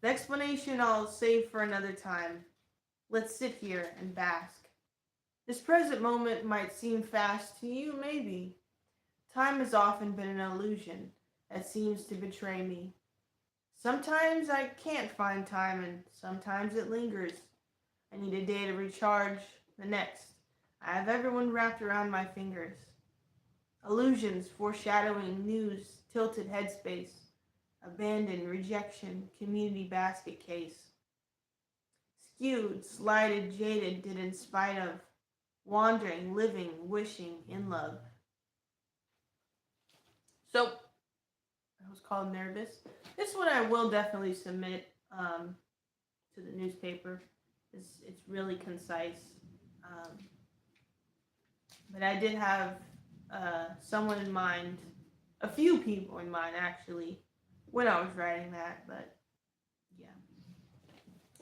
Speaker 1: The explanation I'll save for another time. Let's sit here and bask. This present moment might seem fast to you, maybe. Time has often been an illusion that seems to betray me. Sometimes I can't find time and sometimes it lingers. I need a day to recharge, the next. I have everyone wrapped around my fingers. Illusions foreshadowing news, tilted headspace, abandon, rejection, community basket case. Skewed, slighted, jaded, did in spite of, wandering, living, wishing, in love. So, I was called Nervous. This one I will definitely submit to the newspaper. It's really concise. But I did have someone in mind, a few people in mind actually, when I was writing that, but yeah.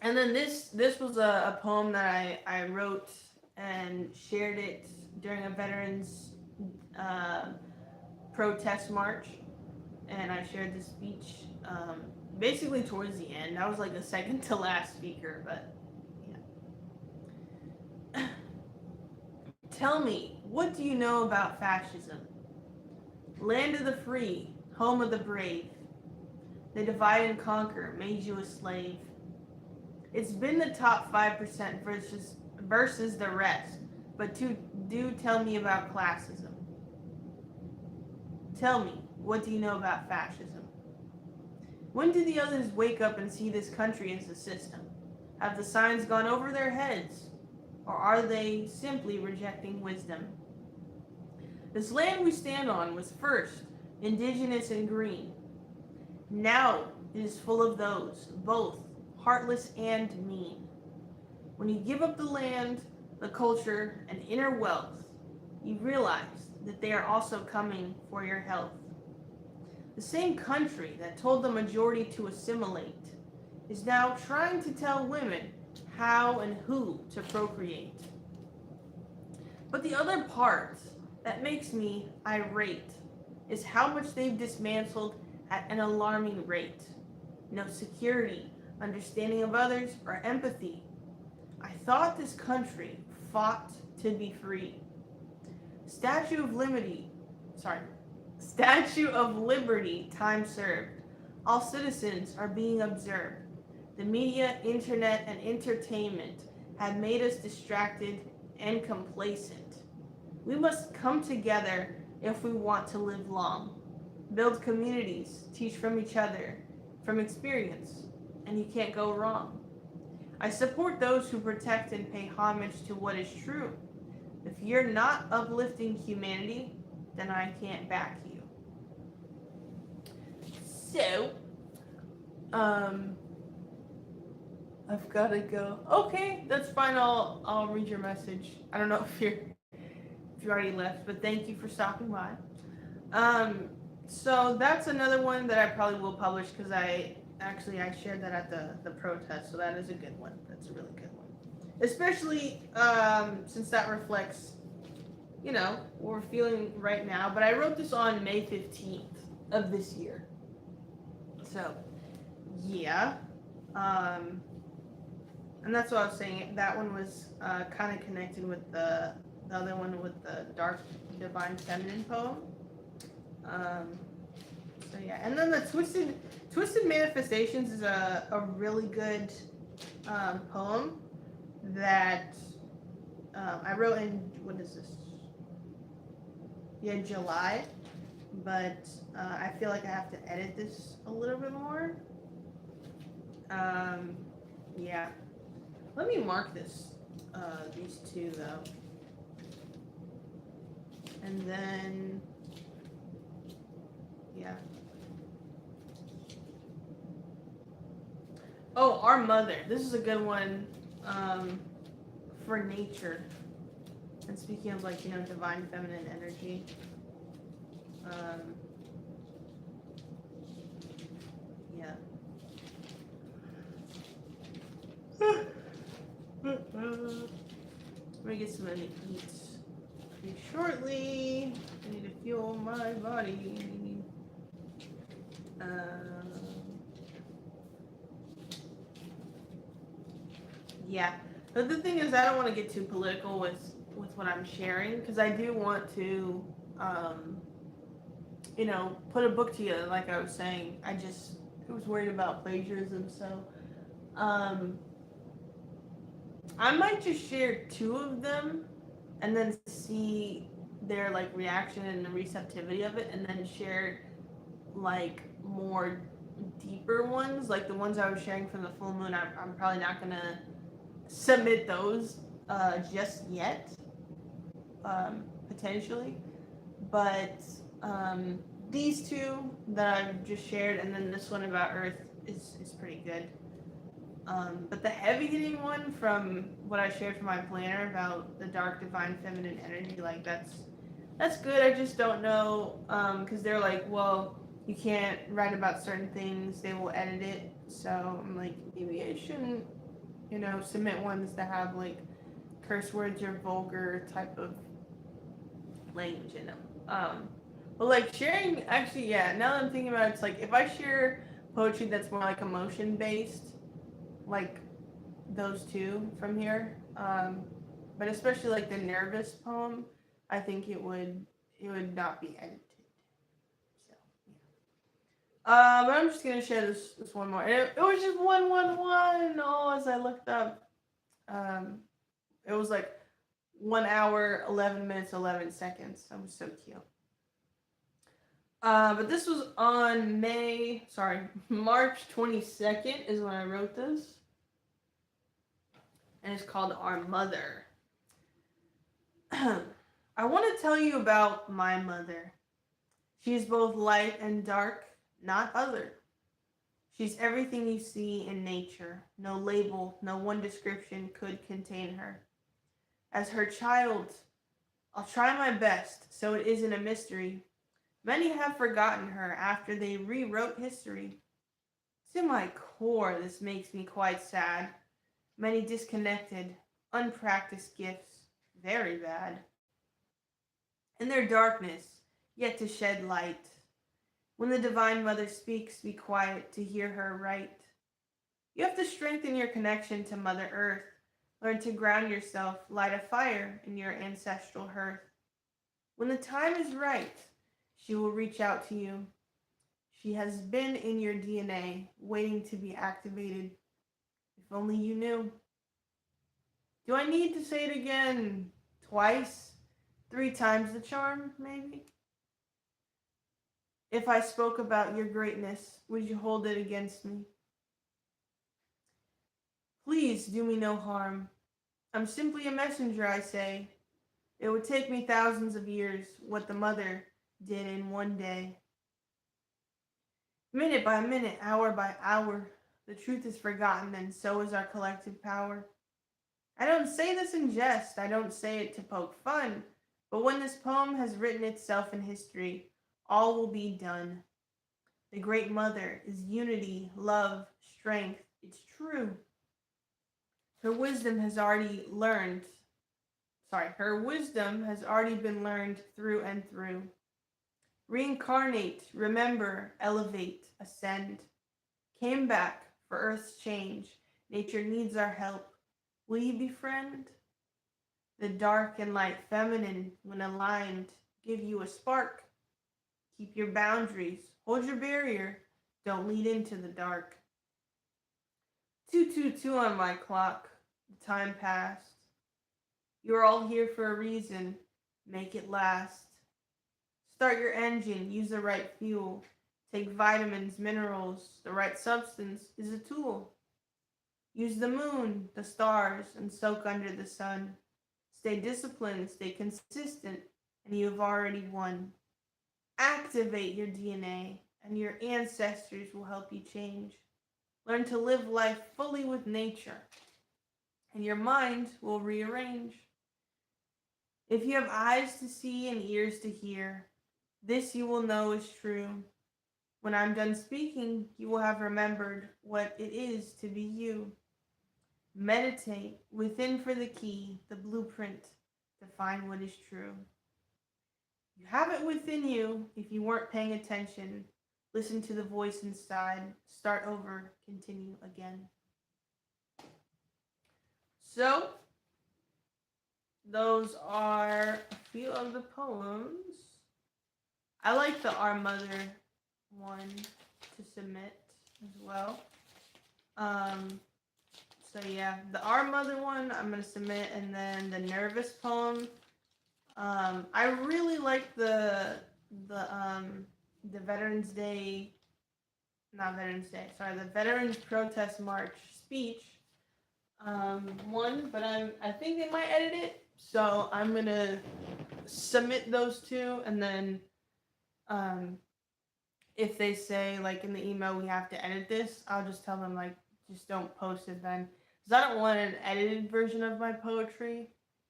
Speaker 1: And then this was a poem that I wrote and shared it during a veterans protest march, and I shared the speech basically towards the end. I was like the second to last speaker, but yeah. Tell me, what do you know about fascism? Land of the free, home of the brave. They divide and conquer, made you a slave. It's been the top 5% versus the rest, but do tell me about classism. Tell me, what do you know about fascism? When do the others wake up and see this country as a system? Have the signs gone over their heads? Or are they simply rejecting wisdom? This land we stand on was first indigenous and green. Now it is full of those, both heartless and mean. When you give up the land, the culture, and inner wealth, you realize that they are also coming for your health. The same country that told the majority to assimilate is now trying to tell women how and who to procreate. But the other part that makes me irate is how much they've dismantled at an alarming rate. No security, understanding of others, or empathy. I thought this country fought to be free. Statue of Liberty, sorry, Statue of Liberty, time served. All citizens are being observed. The media, internet, and entertainment have made us distracted and complacent. We must come together if we want to live long. Build communities, teach from each other, from experience, and you can't go wrong. I support those who protect and pay homage to what is true. If you're not uplifting humanity, then I can't back you. So, I've gotta go. Okay, that's fine. I'll read your message. I don't know if you already left, but thank you for stopping by. So that's another one that I probably will publish because I shared that at the protest, so that is a good one. That's a really good one, especially since that reflects, what we're feeling right now. But I wrote this on May 15th of this year, so yeah, and that's what I was saying. That one was kind of connected with the other one with the dark divine feminine poem. So yeah, and then the twisted manifestations is a really good poem that I wrote in, what is this? Yeah, July, but I feel like I have to edit this a little bit more. Yeah, let me mark these two though, and then yeah. Oh, Our Mother. This is a good one for nature. And speaking of divine feminine energy. Yeah. I'm gonna get something to eat pretty shortly. I need to fuel my body. Yeah, but the thing is, I don't want to get too political with what I'm sharing because I do want to, put a book together. Like I was saying, I was worried about plagiarism, so I might just share two of them and then see their reaction and the receptivity of it, and then share more deeper ones, like the ones I was sharing from the full moon. I'm probably not gonna submit those just yet, potentially, but these two that I've just shared, and then this one about Earth is pretty good. But the heavy hitting one from what I shared from my planner about the dark divine feminine energy, that's good. I just don't know, because they're like, well, you can't write about certain things, they will edit it. So I'm like, maybe I shouldn't, submit ones that have curse words or vulgar type of language in them. But sharing, actually, yeah, now that I'm thinking about it, it's if I share poetry that's more emotion based, like those two from here, but especially the nervous poem, I think it would not be edited. So yeah. But I'm just gonna share this one more. And it was just 111. Oh, as I looked up, it was 1 hour, 11 minutes, 11 seconds. That was so cute. But this was on March 22nd is when I wrote this. And it's called Our Mother. I want to tell you about my mother. She is both light and dark, not other. She's everything you see in nature. No label, no one description could contain her. As her child, I'll try my best so it isn't a mystery. Many have forgotten her after they rewrote history. To my core, this makes me quite sad. Many disconnected, unpracticed gifts, very bad. In their darkness, yet to shed light. When the Divine Mother speaks, be quiet to hear her right. You have to strengthen your connection to Mother Earth. Learn to ground yourself, light a fire in your ancestral hearth. When the time is right, she will reach out to you. She has been in your DNA, waiting to be activated. If only you knew. Do I need to say it again? Twice? 3 times the charm, maybe? If I spoke about your greatness, would you hold it against me? Please do me no harm. I'm simply a messenger, I say. It would take me thousands of years, what the mother did in one day. Minute by minute, hour by hour, the truth is forgotten, and so is our collective power. I don't say this in jest, I don't say it to poke fun, but when this poem has written itself in history, all will be done. The Great Mother is unity, love, strength. It's true. Her wisdom has already been learned through and through. Reincarnate, remember, elevate, ascend. Came back for Earth's change. Nature needs our help. Will you befriend? The dark and light feminine, when aligned, give you a spark. Keep your boundaries. Hold your barrier. Don't lead into the dark. 222 on my clock. The time passed. You're all here for a reason. Make it last. Start your engine. Use the right fuel. Take vitamins, minerals. The right substance is a tool. Use the moon, the stars, and soak under the sun. Stay disciplined, stay consistent, and you have already won. Activate your DNA, and your ancestors will help you change. Learn to live life fully with nature, and your mind will rearrange. If you have eyes to see and ears to hear, this you will know is true. When I'm done speaking, you will have remembered what it is to be you. Meditate within for the key, the blueprint to find what is true. You have it within you if you weren't paying attention. Listen to the voice inside. Start over, continue again. So, those are a few of the poems. I like the Our Mother one to submit as well. So yeah, the Our Mother one I'm gonna submit, and then the Nervous poem. I really like the Veterans Day, not Veterans Day, sorry, the Veterans Protest March speech one, but I think they might edit it, so I'm gonna submit those two, and then if they say like in the email we have to edit this, I'll just tell them like just don't post it then, because I don't want an edited version of my poetry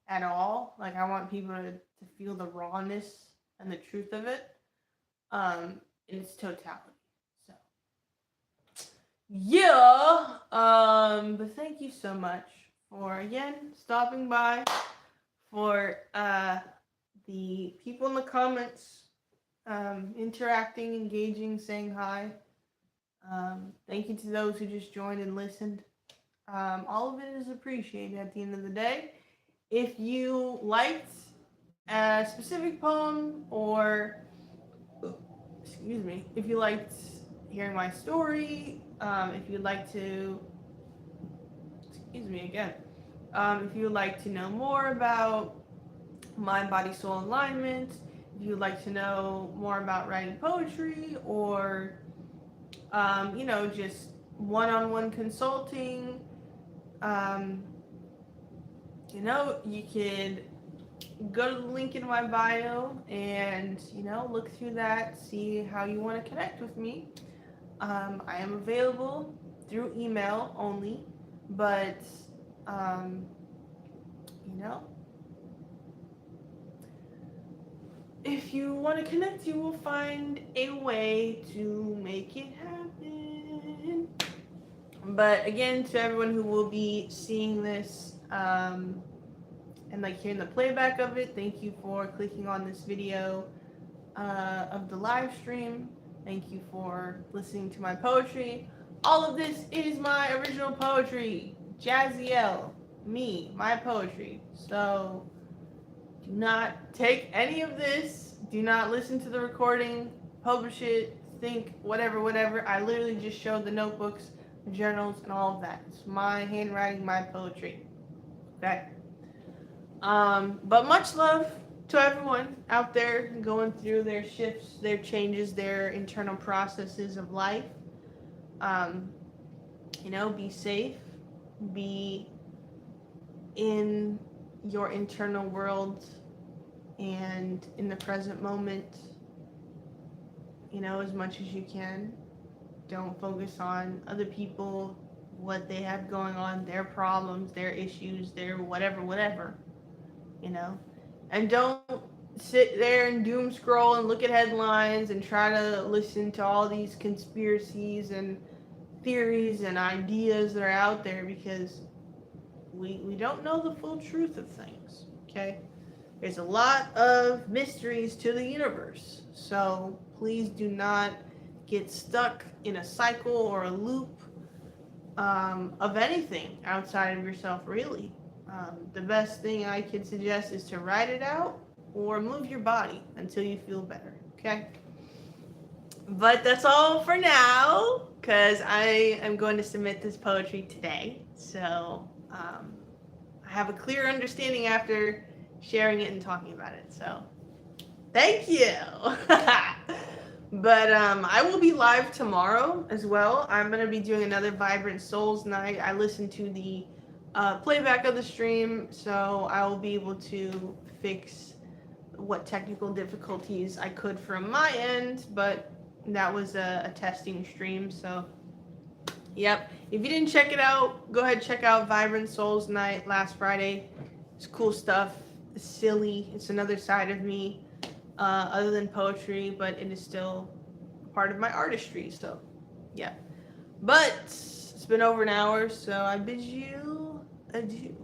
Speaker 1: at all. Like I want people to feel the rawness and the truth of it in its totality. So yeah, but thank you so much for again stopping by, for the people in the comments interacting, engaging, saying hi. Thank you to those who just joined and listened. All of it is appreciated at the end of the day. If you liked a specific poem, or if you liked hearing my story, if you'd like to, if you would like to know more about mind, body, soul alignment, if you'd like to know more about writing poetry, or just one-on-one consulting, you could go to the link in my bio and look through that, see how you want to connect with me. I am available through email only, but if you want to connect, you will find a way to make it happen. But again, to everyone who will be seeing this and hearing the playback of it, thank you for clicking on this video of the live stream. Thank you for listening to my poetry. All of this is my original poetry. Jazziel. me, my poetry. So do not take any of this. Do not listen to the recording. Publish it. Think whatever. I literally just showed the notebooks, the journals, and all of that. It's my handwriting, my poetry. Okay. But much love to everyone out there going through their shifts, their changes, their internal processes of life. Um, be safe. Be in your internal world and in the present moment, as much as you can. Don't focus on other people, what they have going on, their problems, their issues, their whatever, you know. And don't sit there and doom scroll and look at headlines and try to listen to all these conspiracies and theories and ideas that are out there, because we don't know the full truth of things, okay? There's a lot of mysteries to the universe. So please do not get stuck in a cycle or a loop of anything outside of yourself, really. The best thing I could suggest is to write it out or move your body until you feel better, okay? But that's all for now, because I am going to submit this poetry today. So I have a clear understanding after sharing it and talking about it. So thank you. But I will be live tomorrow as well. I'm going to be doing another Vibrant Souls night. I listened to the playback of the stream, so I will be able to fix what technical difficulties I could from my end, but that was a testing stream. So yep, if you didn't check it out, go ahead and check out Vibrant Souls night last Friday. It's cool stuff. It's silly. It's another side of me, other than poetry, but it is still part of my artistry. So yeah, but it's been over an hour, so I bid you adieu.